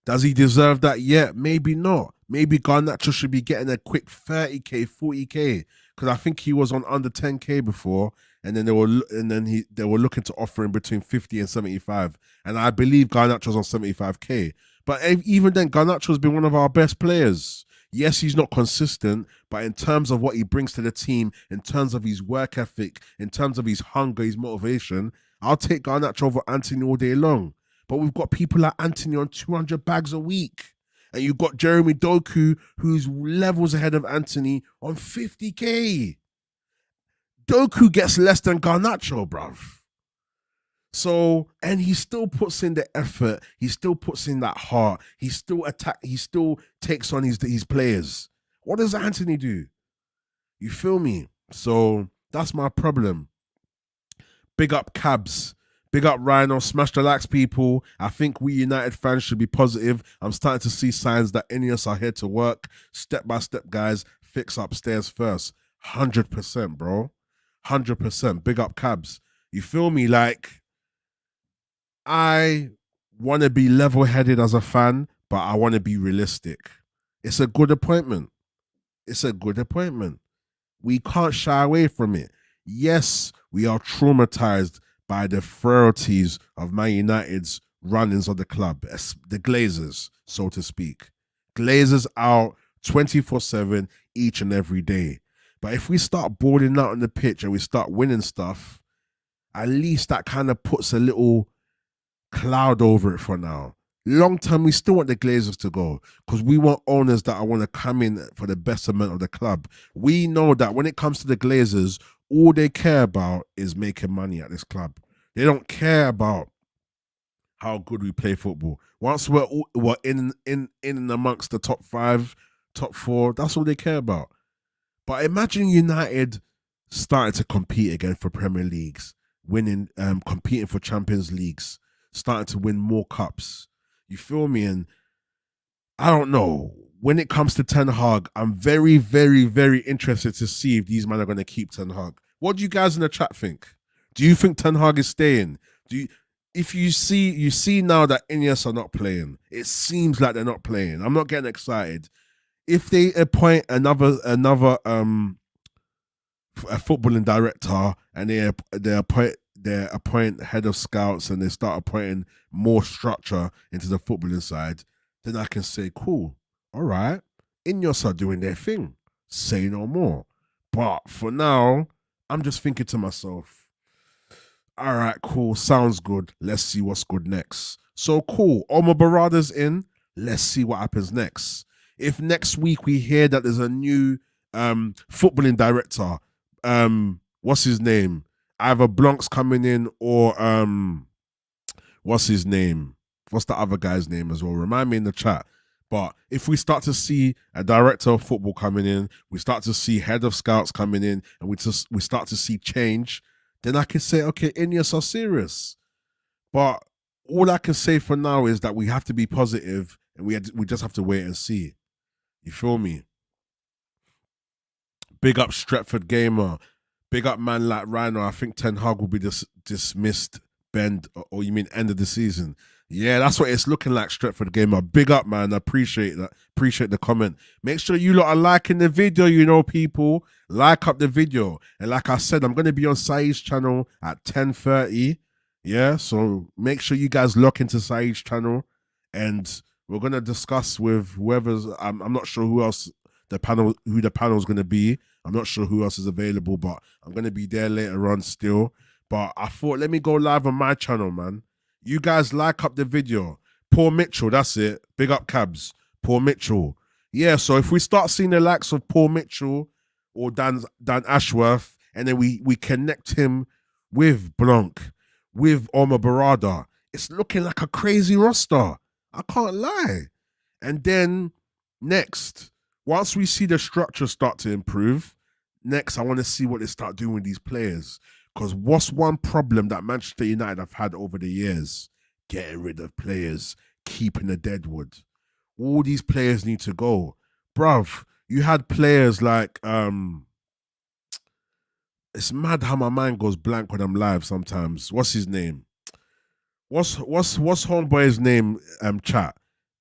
Does he deserve that yet? Maybe not. Maybe Garnacho should be getting a quick 30K, 40K. Because I think he was on under 10K before, and then they were looking to offer him between 50 and 75. And I believe Garnacho's on 75K. But even then, Garnacho's been one of our best players. Yes, he's not consistent, but in terms of what he brings to the team, in terms of his work ethic, in terms of his hunger, his motivation, I'll take Garnacho over Anthony all day long. But we've got people like Anthony on 200 bags a week. And you've got Jeremy Doku, who's levels ahead of Anthony on 50K. Doku gets less than Garnacho, bruv. So, and he still puts in the effort. He still puts in that heart. He still takes on his players. What does Anthony do? You feel me? So, that's my problem. Big up Cabs. Big up Rhino, smash the likes, people. I think we United fans should be positive. I'm starting to see signs that Ineos are here to work. Step by step, guys. Fix upstairs first. 100%, bro. 100%. Big up Cabs. You feel me? Like, I want to be level-headed as a fan, but I want to be realistic. It's a good appointment. It's a good appointment. We can't shy away from it. Yes, we are traumatized by the frailties of Man United's runnings of the club, the Glazers, so to speak. Glazers out 24/7 each and every day. But if we start balling out on the pitch and we start winning stuff, at least that kind of puts a little cloud over it for now. Long term, we still want the Glazers to go because we want owners that want to come in for the betterment of the club. We know that when it comes to the Glazers, all they care about is making money at this club. They don't care about how good we play football. Once we're in and amongst the top 5, top 4, that's all they care about. But imagine United starting to compete again for Premier Leagues, winning, competing for Champions Leagues, starting to win more cups. You feel me? And I don't know. When it comes to Ten Hag, I'm very, very, very interested to see if these men are going to keep Ten Hag. What do you guys in the chat think? Do you think Ten Hag is staying? If you see now that Ineos are not playing, it seems like they're not playing. I'm not getting excited. If they appoint another a footballing director and they appoint head of scouts and they start appointing more structure into the footballing side, then I can say, cool, all right, Ineos are doing their thing. Say no more. But for now, I'm just thinking to myself, all right, cool, sounds good. Let's see what's good next. So cool, Omar Berrada's in. Let's see what happens next. If next week we hear that there's a new footballing director, what's his name? Either Blanc's coming in or what's his name? What's the other guy's name as well? Remind me in the chat. But if we start to see a director of football coming in, we start to see head of scouts coming in, and we start to see change, then I can say, okay, Ineos are serious. But all I can say for now is that we have to be positive, and we just have to wait and see. You feel me? Big up Stretford Gamer. Big up man like Rhino. I think Ten Hag will be dismissed, or you mean end of the season. Yeah, that's what it's looking like, Stretford Gamer. Big up, man. I appreciate that. Appreciate the comment. Make sure you lot are liking the video, people. Like up the video. And like I said, I'm going to be on Saeed's channel at 10:30. Yeah, so make sure you guys lock into Saeed's channel. And we're going to discuss with whoever's... I'm not sure who the panel is going to be. I'm not sure who else is available, but I'm going to be there later on still. But I thought, let me go live on my channel, man. You guys like up the video. Paul Mitchell, that's it. Big up Cabs. Paul Mitchell. Yeah, so if we start seeing the likes of Paul Mitchell or Dan Ashworth, and then we connect him with Blanc, with Omar Berrada, it's looking like a crazy roster. I can't lie. And then next, once we see the structure start to improve, next I want to see what they start doing with these players. Because what's one problem that Manchester United have had over the years? Getting rid of players, keeping the deadwood. All these players need to go. Bruv, you had players like, it's mad how my mind goes blank when I'm live sometimes. What's his name? What's homeboy's name, chat?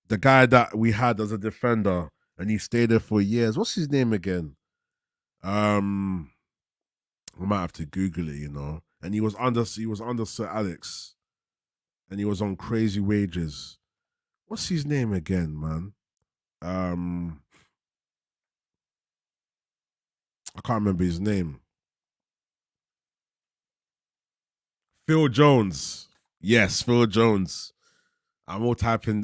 The guy that we had as a defender and he stayed there for years. What's his name again? I might have to Google it, And he was under Sir Alex, and he was on crazy wages. What's his name again, man? I can't remember his name. Phil Jones. Yes, Phil Jones. I'm all typing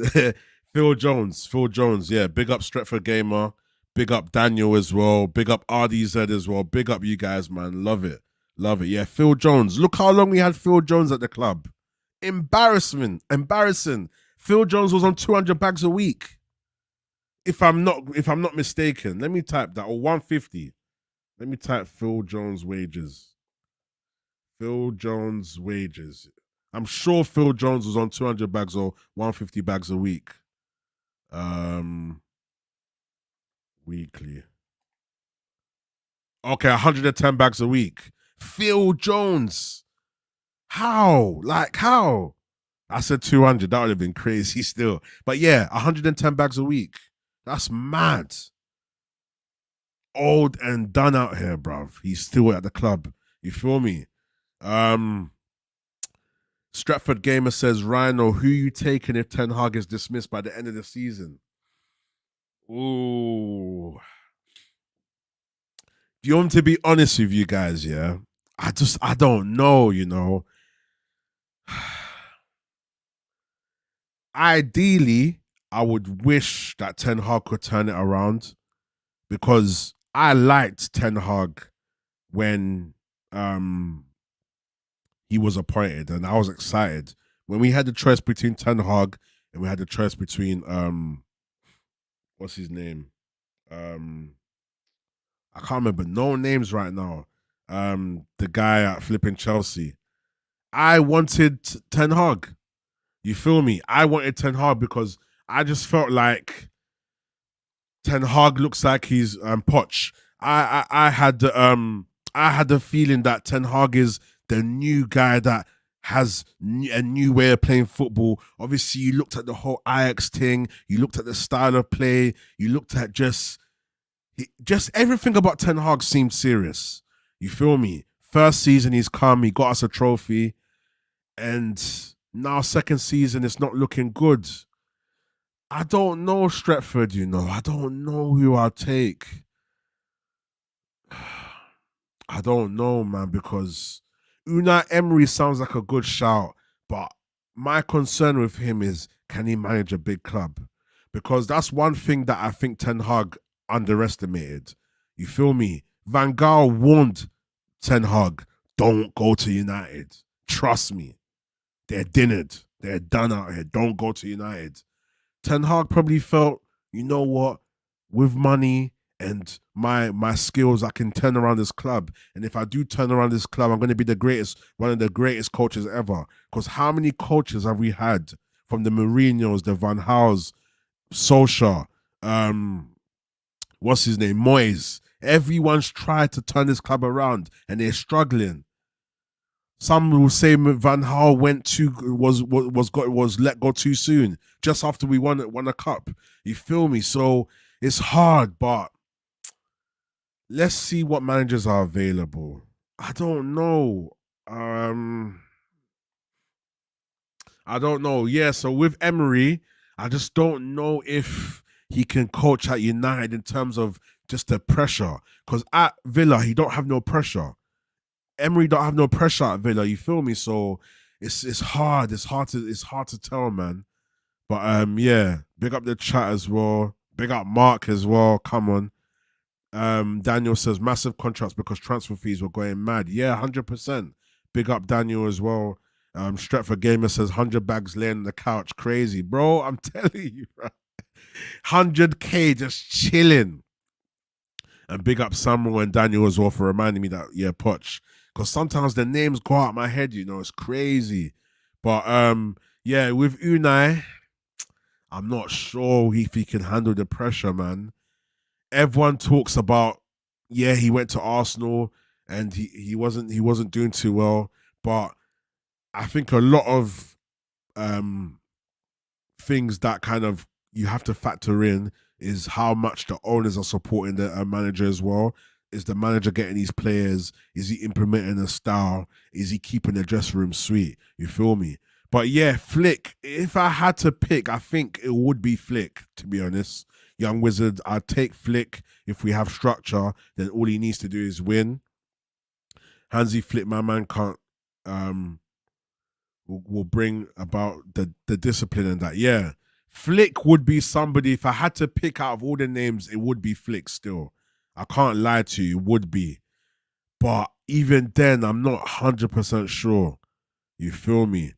Phil Jones. Phil Jones. Yeah, big up Stretford Gamer. Big up Daniel as well. Big up RDZ as well. Big up you guys, man. Love it. Love it. Yeah, Phil Jones. Look how long we had Phil Jones at the club. Embarrassing. Phil Jones was on 200 bags a week. If I'm not mistaken. Let me type that. Or 150. Let me type Phil Jones wages. Phil Jones wages. I'm sure Phil Jones was on 200 bags or 150 bags a week. Weekly. Okay, 110 bags a week. Phil Jones. How? Like, how? I said 200. That would have been crazy still. But yeah, 110 bags a week. That's mad. Old and done out here, bruv. He's still at the club. You feel me? Stratford Gamer says, Rhino, who you taking if Ten Hag is dismissed by the end of the season? Ooh. Do you want to be honest with you guys, yeah? I don't know, you know. Ideally, I would wish that Ten Hag could turn it around because I liked Ten Hag when he was appointed and I was excited. When we had the choice between Ten Hag and we had the choice between what's his name? I can't remember no names right now. The guy at flipping Chelsea. I wanted Ten Hag. You feel me? I wanted Ten Hag because I just felt like Ten Hag looks like he's Poch. I had the feeling that Ten Hag is the new guy that has a new way of playing football. Obviously, you looked at the whole Ajax thing. You looked at the style of play. You looked at just everything about Ten Hag seemed serious. You feel me? First season, he's come. He got us a trophy. And now second season, it's not looking good. I don't know Stretford, you know. I don't know who I'll take. I don't know, man, because Unai Emery sounds like a good shout, but my concern with him is, can he manage a big club? Because that's one thing that I think Ten Hag underestimated. You feel me? Van Gaal warned Ten Hag, don't go to United. Trust me. They're dinnered. They're done out here. Don't go to United. Ten Hag probably felt, you know what, with money and my skills, I can turn around this club. And if I do turn around this club, I'm going to be one of the greatest coaches ever. Because how many coaches have we had from the Mourinhos, the Van Gaals, Solskjaer, what's his name, Moyes? Everyone's tried to turn this club around and they're struggling. Some will say Van Gaal was let go too soon, just after we won a cup. You feel me? So it's hard, but let's see what managers are available. I don't know. I don't know. Yeah, so with Emery, I just don't know if he can coach at United in terms of just the pressure. Because at Villa, he don't have no pressure. Emery don't have no pressure at Villa, you feel me? So it's hard. It's hard to tell, man. But yeah, big up the chat as well. Big up Mark as well. Come on. Daniel says massive contracts because transfer fees were going mad. Yeah, 100%. Big up Daniel as well. Stretford Gamer says 100 bags laying on the couch. Crazy, bro. I'm telling you, bro. 100K just chilling. And big up Samuel and Daniel as well for reminding me that, yeah, Poch. Because sometimes the names go out my head, you know, it's crazy. But yeah, with Unai, I'm not sure if he can handle the pressure, man. Everyone talks about, yeah, he went to Arsenal and he wasn't doing too well. But I think a lot of things that kind of you have to factor in is how much the owners are supporting the manager as well. Is the manager getting these players? Is he implementing a style? Is he keeping the dressing room sweet? You feel me? But yeah, Flick, if I had to pick, I think it would be Flick, to be honest. Young Wizard, I'd take Flick. If we have structure, then all he needs to do is win. Hansi Flick, my man, can't will bring about the discipline and that. Yeah. Flick would be somebody, if I had to pick out of all the names, it would be Flick still. I can't lie to you, it would be. But even then, I'm not 100% sure. You feel me?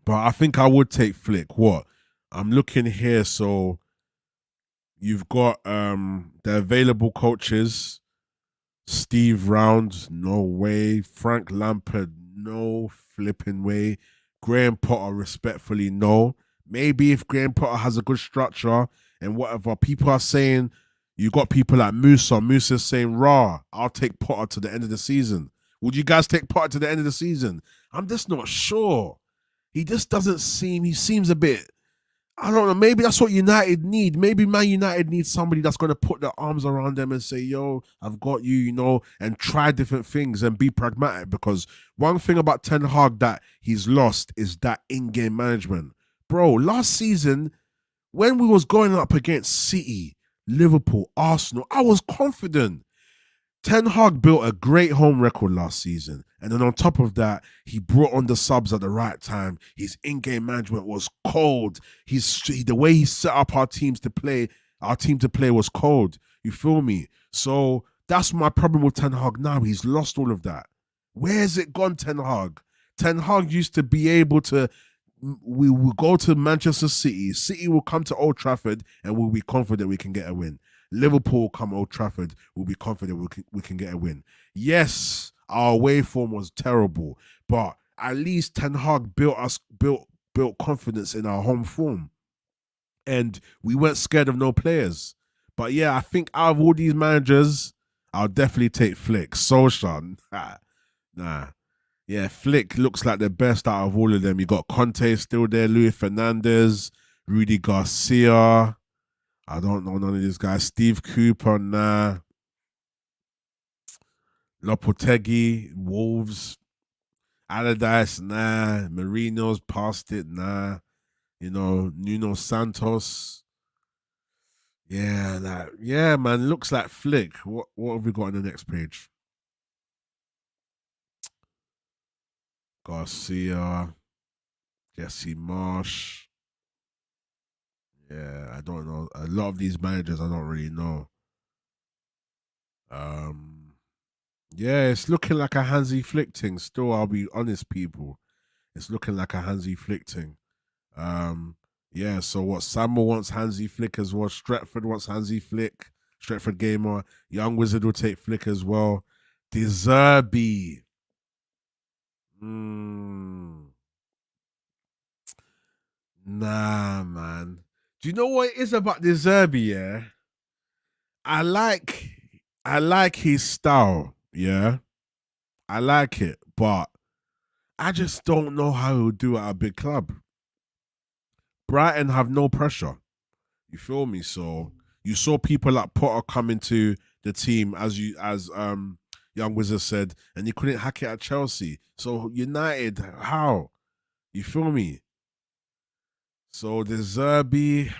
But I think I would take Flick. What? I'm looking here, so you've got the available coaches. Steve Round, no way. Frank Lampard, no flipping way. Graham Potter, respectfully, no. Maybe if Graham Potter has a good structure and whatever, people are saying, you got people like Musa. Musa's saying, rah, I'll take Potter to the end of the season. Would you guys take Potter to the end of the season? I'm just not sure. He just doesn't seem, he seems a bit, I don't know. Maybe that's what United need. Maybe Man United needs somebody that's going to put their arms around them and say, yo, I've got you, and try different things and be pragmatic. Because one thing about Ten Hag that he's lost is that in-game management. Bro, last season, when we was going up against City, Liverpool, Arsenal, I was confident. Ten Hag built a great home record last season. And then on top of that, he brought on the subs at the right time. His in-game management was cold. The way he set up our team to play was cold. You feel me? So that's my problem with Ten Hag now. He's lost all of that. Where's it gone, Ten Hag? Ten Hag used to be able to, we will go to Manchester City. City will come to Old Trafford and we'll be confident we can get a win. Liverpool come Old Trafford, we'll be confident we can get a win. Yes, our away form was terrible, but at least Ten Hag built confidence in our home form, and we weren't scared of no players. But yeah, I think out of all these managers, I'll definitely take Flick. Solskjaer, nah. Yeah, Flick looks like the best out of all of them. You got Conte still there, Luis Fernandez, Rudy Garcia. I don't know none of these guys. Steve Cooper, nah. Lopetegui, Wolves. Allardyce, nah. Marino's past it, nah. Nuno Santos. Yeah, man. Looks like Flick. What have we got on the next page? Garcia. Jesse Marsh. Yeah, I don't know. A lot of these managers I don't really know. Yeah, it's looking like a Hansi Flick thing. Still, I'll be honest, people. It's looking like a Hansi Flick thing. Yeah, so what Samuel wants Hansi Flick as well. Stretford wants Hansi Flick. Stretford Gamer. Young Wizard will take Flick as well. De Zerbi. Nah, man. Do you know what it is about De Zerbi, yeah? I like his style, yeah. I like it, but I just don't know how he'll do at a big club. Brighton have no pressure. You feel me? So you saw people like Potter come into the team as Young Wizard said, and you couldn't hack it at Chelsea. So United, how? You feel me? So the Zerbi,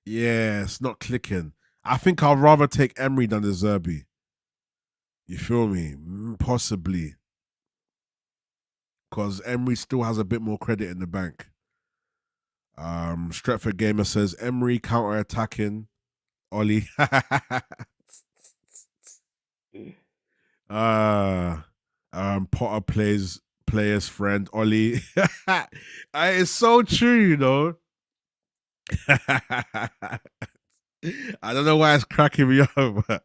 yeah, it's not clicking. I think I'd rather take Emery than the Zerbi. You feel me? Possibly. Because Emery still has a bit more credit in the bank. Stretford Gamer says Emery counter-attacking. Ollie. Potter plays player's friend. Ollie. It's so true, I don't know why it's cracking me up.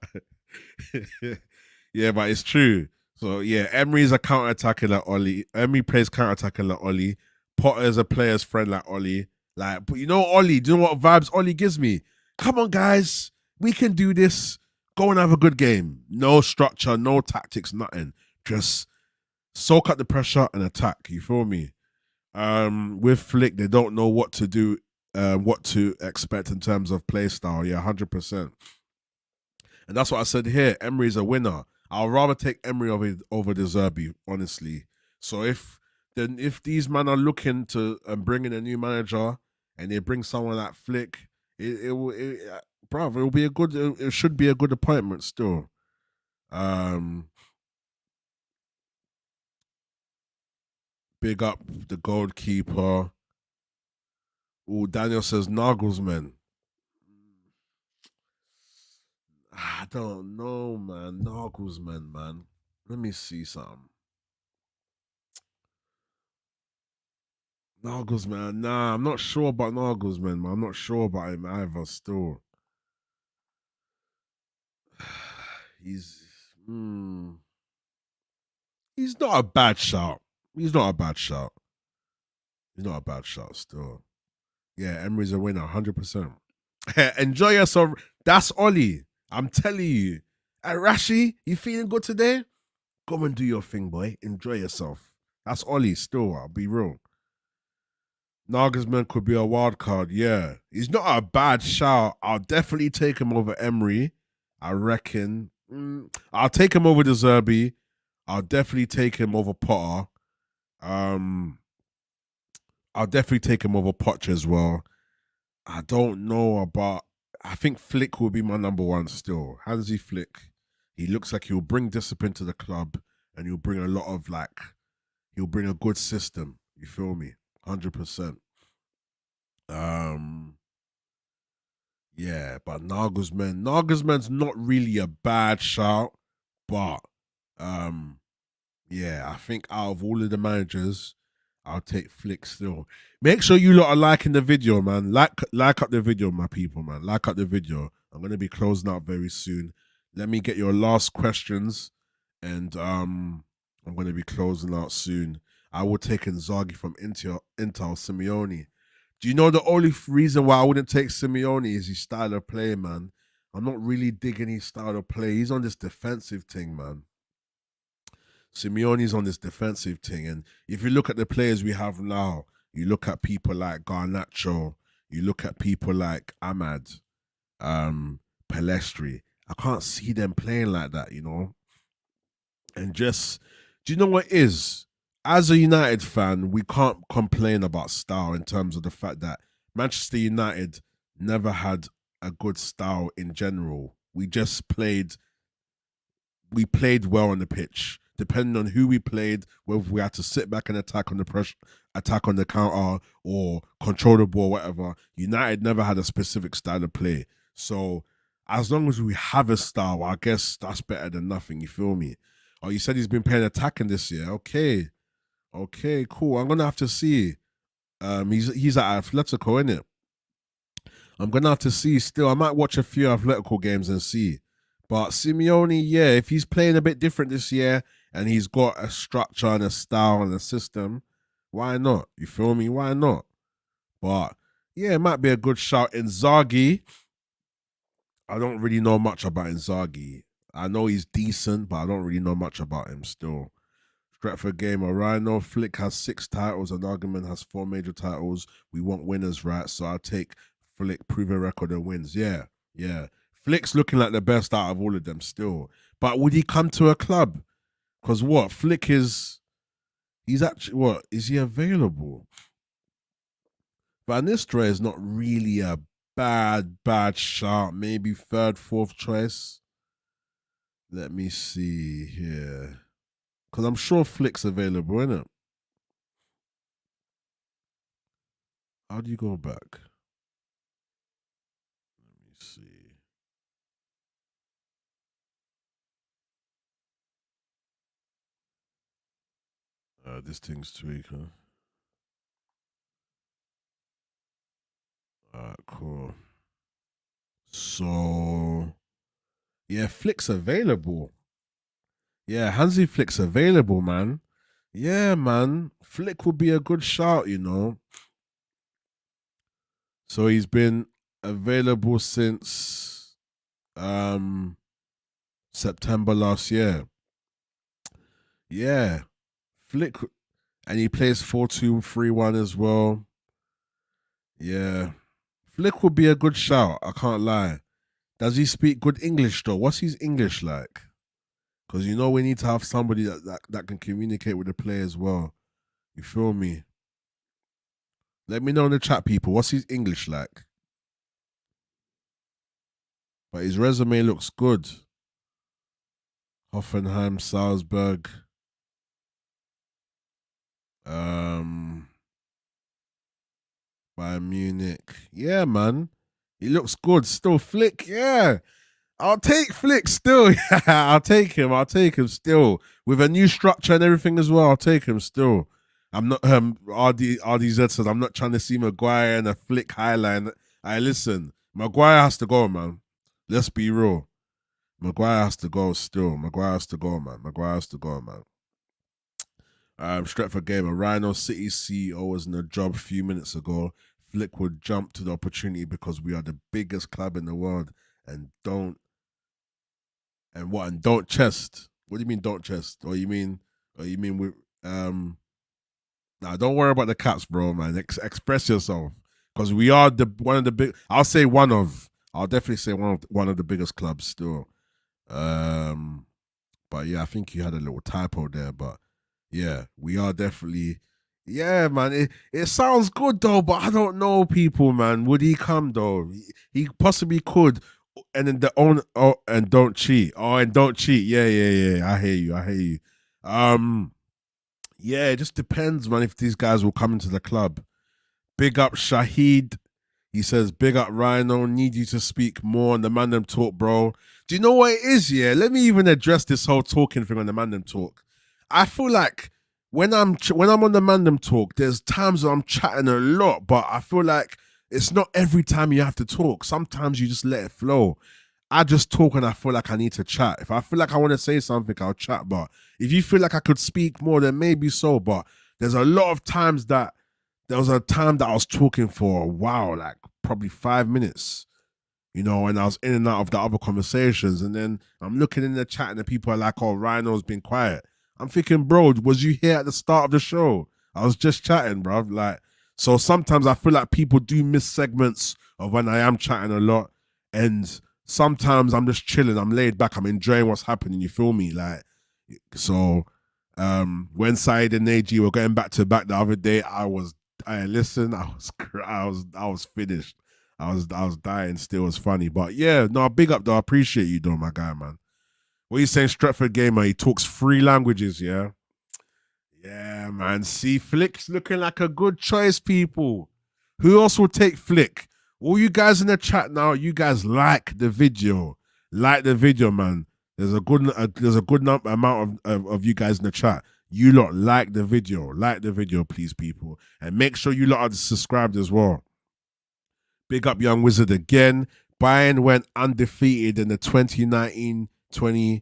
Yeah, but it's true. So yeah, Emery's a counter-attacking like Ollie. Emery plays counter-attacking like Ollie. Potter is a player's friend like Ollie. But Ollie, do you know what vibes Ollie gives me? Come on, guys. We can do this. Go and have a good game. No structure, no tactics, nothing. Just soak up the pressure and attack. You feel me? With Flick, they don't know what to do, what to expect in terms of play style. Yeah, 100%. And that's what I said here. Emery's a winner. I'll rather take Emery over De Zerbi, honestly. So if these men are looking to bring in a new manager and they bring someone like Flick, it will be it should be a good appointment still. Big up the goalkeeper. Oh, Daniel says Nagelsmann. I don't know, man. Nagelsmann, man. Let me see something. Nagelsmann, nah, I'm not sure about Nagelsmann, man. I'm not sure about him either. Still, he's he's not a bad shout. He's not a bad shout. He's not a bad shout. Still, yeah, Emery's a winner, 100%. Enjoy yourself. That's Ollie. I'm telling you. Hey, Rashi, you feeling good today? Go and do your thing, boy. Enjoy yourself. That's Ollie. Still, I'll be real. Nagelsmann could be a wild card. Yeah, he's not a bad shout. I'll definitely take him over Emery. I reckon. I'll take him over the Zerbi. I'll definitely take him over Potter. Um, I'll definitely take him over Poch as well. I don't know about. I think Flick will be my number one still. Hansi Flick. He looks like he'll bring discipline to the club, and he'll bring a lot of like. He'll bring a good system. You feel me? 100%. Um, yeah, but Nagelsmann's not really a bad shout, but um, yeah, I think out of all of the managers, I'll take Flick still. Make sure you lot are liking the video, man. Like up the video, my people, man. Like up the video. I'm gonna be closing out very soon. Let me get your last questions, and I'm gonna be closing out soon. I will take Inzaghi from Intel Simeone. Do you know the only reason why I wouldn't take Simeone is his style of play, man? I'm not really digging his style of play. He's on this defensive thing, man. Simeone's on this defensive thing. And if you look at the players we have now, you look at people like Garnacho, you look at people like Ahmad, Palestri. I can't see them playing like that, you know? And just, do you know what it is? As a United fan, we can't complain about style in terms of the fact that Manchester United never had a good style in general. We played well on the pitch. Depending on who we played, whether we had to sit back and attack on the pressure, attack on the counter, or control the ball, whatever. United never had a specific style of play. So as long as we have a style, I guess that's better than nothing. You feel me? Oh, you said he's been playing attacking this year. Okay, cool. I'm gonna have to see. He's at Atletico, isn't it? I'm gonna have to see still. I might watch a few Atletico games and see. But Simeone, yeah, if he's playing a bit different this year and he's got a structure and a style and a system, why not? You feel me? Why not? But yeah, it might be a good shout. Inzaghi, I don't really know much about Inzaghi. I know he's decent, but I don't really know much about him still. Stratford Gamer, Rhino, Flick has 6 titles and Argument has 4 major titles. We want winners, right? So I'll take Flick, proven record and wins. Yeah. Flick's looking like the best out of all of them still. But would he come to a club? Because what? He's actually, what? Is he available? Van Nistelrooy is not really a bad shot. Maybe 3rd, 4th choice. Let me see here. Because I'm sure Flick's available, isn't it? How do you go back? Let me see. This thing's tweak, huh? Cool. So, yeah, Flick's available. Yeah, Hansi Flick's available, man. Yeah, man. Flick would be a good shout, you know. So he's been available since September last year. Yeah. Flick, and he plays 4-2-3-1 as well. Yeah. Flick would be a good shout, I can't lie. Does he speak good English though? What's his English like? Because you know we need to have somebody that can communicate with the player as well. You feel me? Let me know in the chat, people. What's his English like? But his resume looks good. Hoffenheim, Salzburg. Bayern Munich. Yeah, man. He looks good. Still Flick, yeah. I'll take Flick still. Yeah, I'll take him. I'll take him still. With a new structure and everything as well, I'll take him still. I'm not RDZ says I'm not trying to see Maguire and a Flick highline. I listen, Maguire has to go, man. Let's be real. Maguire has to go still. Maguire has to go, man. Maguire has to go, man. Stretford Gamer, Rhino City CEO was in a job a few minutes ago. Flick would jump to the opportunity because we are the biggest club in the world and don't chest. What do you mean don't chest? Or you mean with Nah, don't worry about the caps, bro, man. Express yourself. Because we are one of the big, I'll definitely say one of the biggest clubs still. Um, but yeah, I think you had a little typo there. But yeah, we are definitely. Yeah, man. It sounds good though, but I don't know, people, man. Would he come though? He possibly could. And then and don't cheat. Oh, and don't cheat. Yeah, yeah, yeah. I hear you. I hear you. Um, yeah, it just depends, man, if these guys will come into the club. Big up Shahid. He says, big up Rhino. Need you to speak more on the Man Them Talk, bro. Do you know what it is? Yeah, let me even address this whole talking thing on the Man Them Talk. I feel like when I'm on the Man Them Talk, there's times where I'm chatting a lot, but I feel like it's not every time you have to talk. Sometimes you just let it flow. I just talk and I feel like I need to chat. If I feel like I want to say something, I'll chat. But if you feel like I could speak more, then maybe so. But there's a lot of times that there was a time that I was talking for a while, like probably 5 minutes, and I was in and out of the other conversations. And then I'm looking in the chat and the people are like, oh, Rhino's been quiet. I'm thinking, bro, was you here at the start of the show? I was just chatting, bro. So sometimes I feel like people do miss segments of when I am chatting a lot. And sometimes I'm just chilling. I'm laid back. I'm enjoying what's happening. You feel me? When Saeed and Neji were going back to back the other day, I was finished. I was dying still. It was funny. But yeah, no, big up though. I appreciate you though, my guy, man. What are you saying, Stretford Gamer? He talks 3 languages, yeah? Yeah, man. See, Flick's looking like a good choice, people. Who else will take Flick? All you guys in the chat now, you guys like the video. Like the video, man. There's a good amount of you guys in the chat. You lot like the video. Like the video, please, people. And make sure you lot are subscribed as well. Big up Young Wizard again. Bayern went undefeated in the 2019-20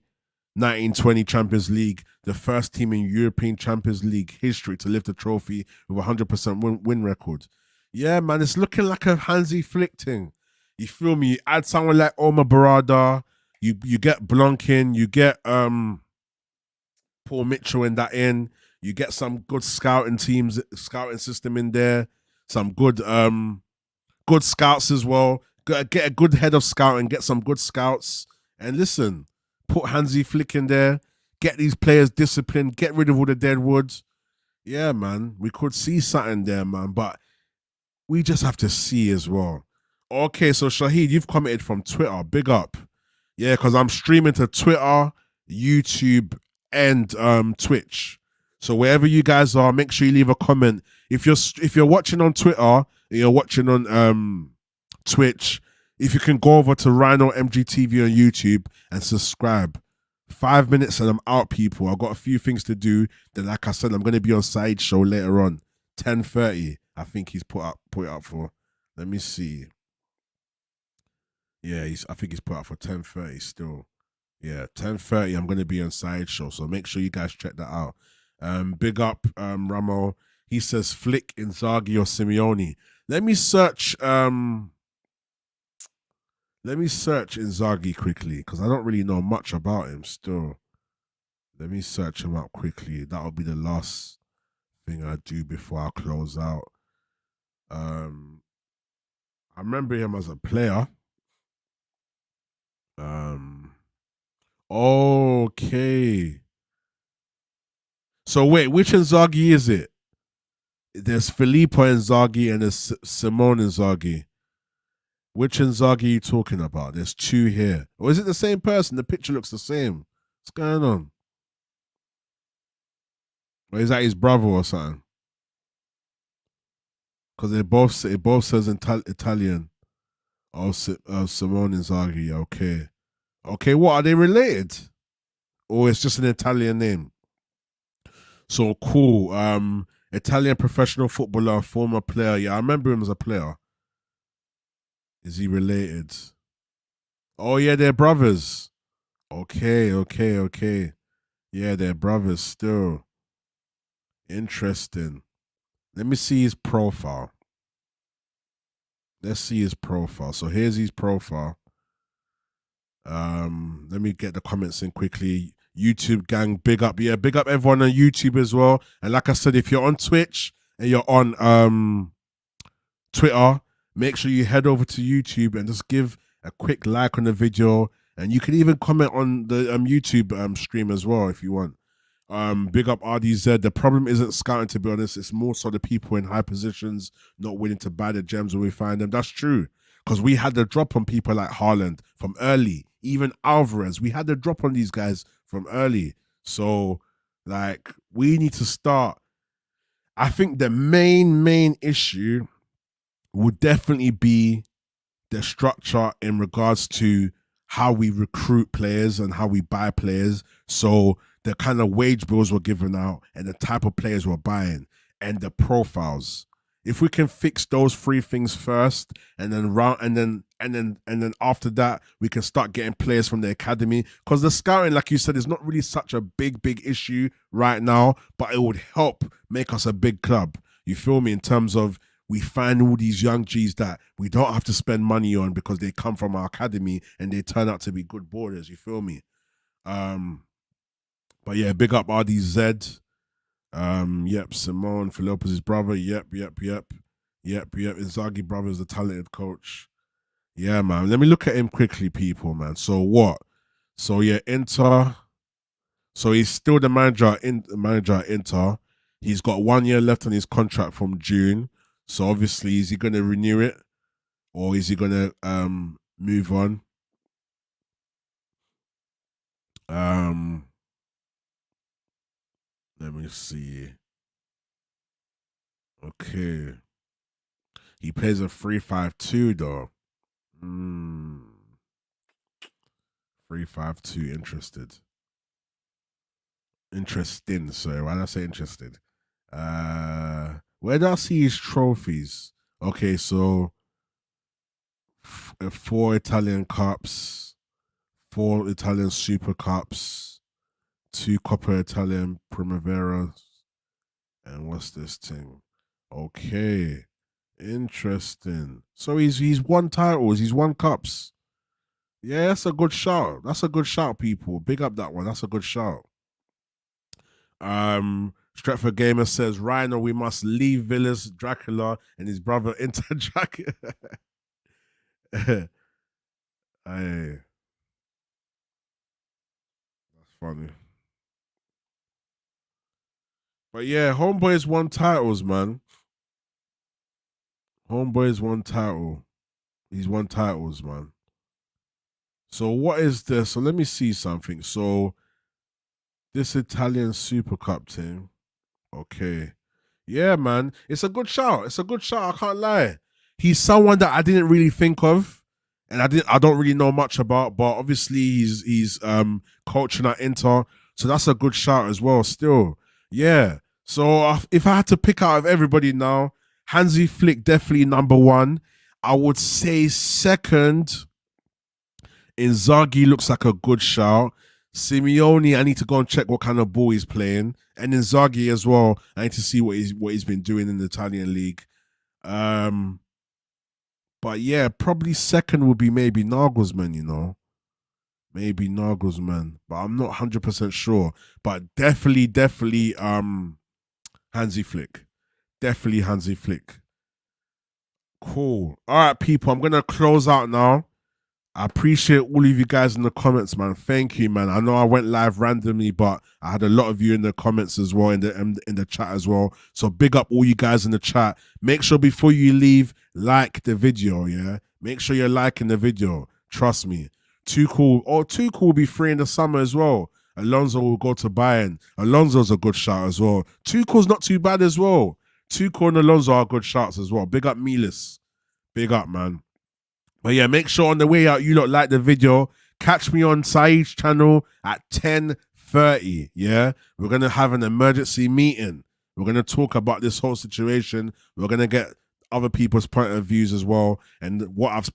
Champions League, the first team in European Champions League history to lift a trophy with a 100% win record. Yeah, man, it's looking like a Hansi Flick thing. You feel me? You add someone like Omar Berrada, you get Blonkin, you get Paul Mitchell in that in, you get some good scouting system in there, some good scouts as well. Get a good head of scouting, get some good scouts, and listen, put Hansi Flick in there, get these players disciplined, get rid of all the deadwoods. Yeah, man, we could see something there, man, but we just have to see as well. Okay, so Shahid, you've commented from Twitter. Big up. Yeah, because I'm streaming to Twitter, YouTube, and Twitch. So wherever you guys are, make sure you leave a comment. If you're watching on Twitter, and you're watching on Twitch, if you can go over to Rhino MGTV on YouTube and subscribe. 5 minutes and I'm out, people. I've got a few things to do. Then, like I said, I'm going to be on Side Show later on. 10:30, I think he's put it up for. Let me see. Yeah, I think he's put up for 10:30 still. Yeah, 10:30, I'm going to be on Side Show. So make sure you guys check that out. Big up, Ramo. He says Flick, Inzaghi, or Simeone. Let me search Inzaghi quickly because I don't really know much about him still. Let me search him up quickly. That'll be the last thing I do before I close out. I remember him as a player. Okay. So wait, which Inzaghi is it? There's Filippo Inzaghi and there's Simone Inzaghi. Which Inzaghi are you talking about? There's 2 here. Or is it the same person? The picture looks the same. What's going on? Or is that his brother or something? Because it both says Italian. Oh, Simone Inzaghi. Okay. Okay, what? Are they related? Or it's just an Italian name? So cool. Italian professional footballer, former player. Yeah, I remember him as a player. Is he related? Oh yeah, they're brothers. Okay. Yeah, they're brothers still. Interesting. Let me see his profile. Let's see his profile. So here's his profile. Let me get the comments in quickly. YouTube gang, big up. Yeah, big up everyone on YouTube as well. And like I said, if you're on Twitch and you're on Twitter, make sure you head over to YouTube and just give a quick like on the video. And you can even comment on the YouTube stream as well if you want. Big up RDZ. The problem isn't scouting, to be honest. It's more so the people in high positions not willing to buy the gems when we find them. That's true. Because we had the drop on people like Haaland from early. Even Alvarez. We had the drop on these guys from early. So, like, we need to start. I think the main issue would definitely be the structure in regards to how we recruit players and how we buy players. So the kind of wage bills we're giving out and the type of players we're buying and the profiles. If we can fix those three things first, and then after that, we can start getting players from the academy. Because the scouting, like you said, is not really such a big issue right now, but it would help make us a big club. You feel me? In terms of we find all these young G's that we don't have to spend money on because they come from our academy and they turn out to be good borders. You feel me? But yeah, big up RDZ. Yep, Simone for Lopez's brother. Yep. Inzaghi brother is a talented coach. Yeah, man. Let me look at him quickly, people, man. So what? So yeah, Inter. So he's still the manager at Inter. He's got 1 year left on his contract from June. So obviously, is he going to renew it, or is he going to move on? Let me see. Okay. He plays a 3-5-2 though. 3-5-2. Interesting. Sorry, why did I say interested? Where do I see his trophies? Okay, so 4 Italian Cups, 4 Italian Super Cups, 2 Coppa Italian Primavera, and what's this thing? Okay, interesting. So he's won titles, he's won cups. Yeah, that's a good shout. That's a good shout, people. Big up that one. That's a good shout. Stretford Gamer says, Rhino, we must leave Villas, Dracula, and his brother into Dracula. Hey. That's funny. But yeah, Homeboys won titles, man. Homeboys won title. He's won titles, man. So what is this? So let me see something. So this Italian Super Cup team. Okay. Yeah, man. It's a good shout. It's a good shout. I can't lie. He's someone that I didn't really think of, and I don't really know much about, but obviously he's coaching at Inter. So that's a good shout as well, still. Yeah. So if I had to pick out of everybody now, Hansi Flick definitely number 1. I would say second, Inzaghi looks like a good shout. Simeone, I need to go and check what kind of ball he's playing. And Inzaghi as well. I need to see what he's been doing in the Italian league. But yeah, probably second would be maybe Nagelsmann, you know. Maybe Nagelsmann. But I'm not 100% sure. But definitely Hansi Flick. Definitely Hansi Flick. Cool. All right, people. I'm going to close out now. I appreciate all of you guys in the comments, man. Thank you, man. I know I went live randomly, but I had a lot of you in the comments as well, in the chat as well. So big up all you guys in the chat. Make sure before you leave, like the video, yeah? Make sure you're liking the video. Trust me. Tuchel will be free in the summer as well. Alonso will go to Bayern. Alonso's a good shout as well. Tuchel's not too bad as well. Tuchel and Alonso are good shots as well. Big up Milas. Big up, man. But yeah, make sure on the way out you lot like the video. Catch me on Saeed's channel at 10:30. Yeah, we're gonna have an emergency meeting. We're gonna talk about this whole situation. We're gonna get other people's point of views as well. And what I've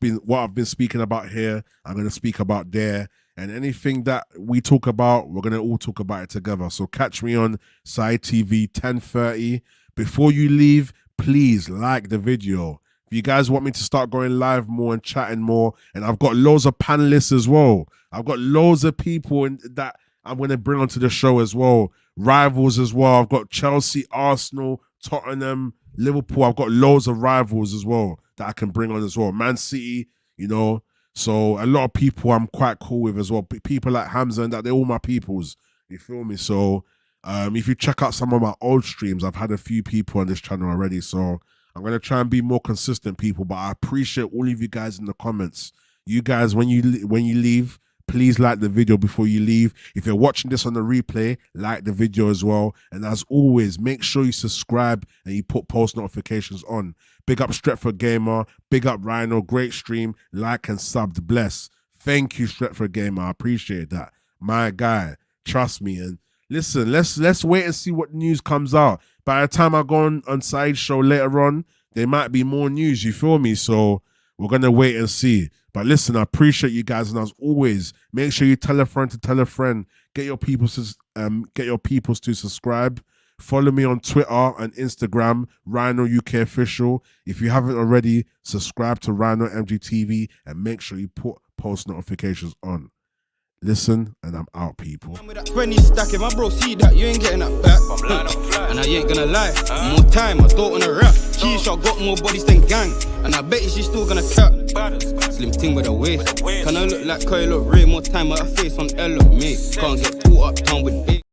been speaking about here, I'm gonna speak about there. And anything that we talk about, we're gonna all talk about it together. So catch me on Saeed TV 10:30. Before you leave, please like the video. If you guys want me to start going live more and chatting more, and I've got loads of panelists as well. I've got loads of people that I'm going to bring onto the show as well. Rivals as well. I've got Chelsea, Arsenal, Tottenham, Liverpool. I've got loads of rivals as well that I can bring on as well. Man City, you know. So a lot of people I'm quite cool with as well. People like Hamza and that, they're all my peoples. You feel me? So if you check out some of my old streams, I've had a few people on this channel already. So I'm going to try and be more consistent, people. But I appreciate all of you guys in the comments. You guys, when you leave, please like the video before you leave. If you're watching this on the replay, like the video as well. And as always, make sure you subscribe and you put post notifications on. Big up Stretford Gamer. Big up Rhino. Great stream. Like and subbed. Bless. Thank you, Stretford Gamer. I appreciate that. My guy. Trust me. And listen, let's wait and see what news comes out. By the time I go on Sideshow later on, there might be more news. You feel me? So we're going to wait and see. But listen, I appreciate you guys, and as always, make sure you tell a friend to tell a friend. Get your peoples to subscribe. Follow me on Twitter and Instagram, Rhino UK Official. If you haven't already, subscribe to Rhino MGTV and make sure you put post notifications on. Listen, and I'm out, people. With that 20 stack, if my bro see that, you ain't getting that back. And I ain't gonna lie, more time, I don't wanna rap. Key shot got more bodies than gang, and I bet you she's still gonna cap. Slim ting with a waist. Can I look like Kyle, look Ray? More time, but I face on L, look me. Can't get caught up town with big.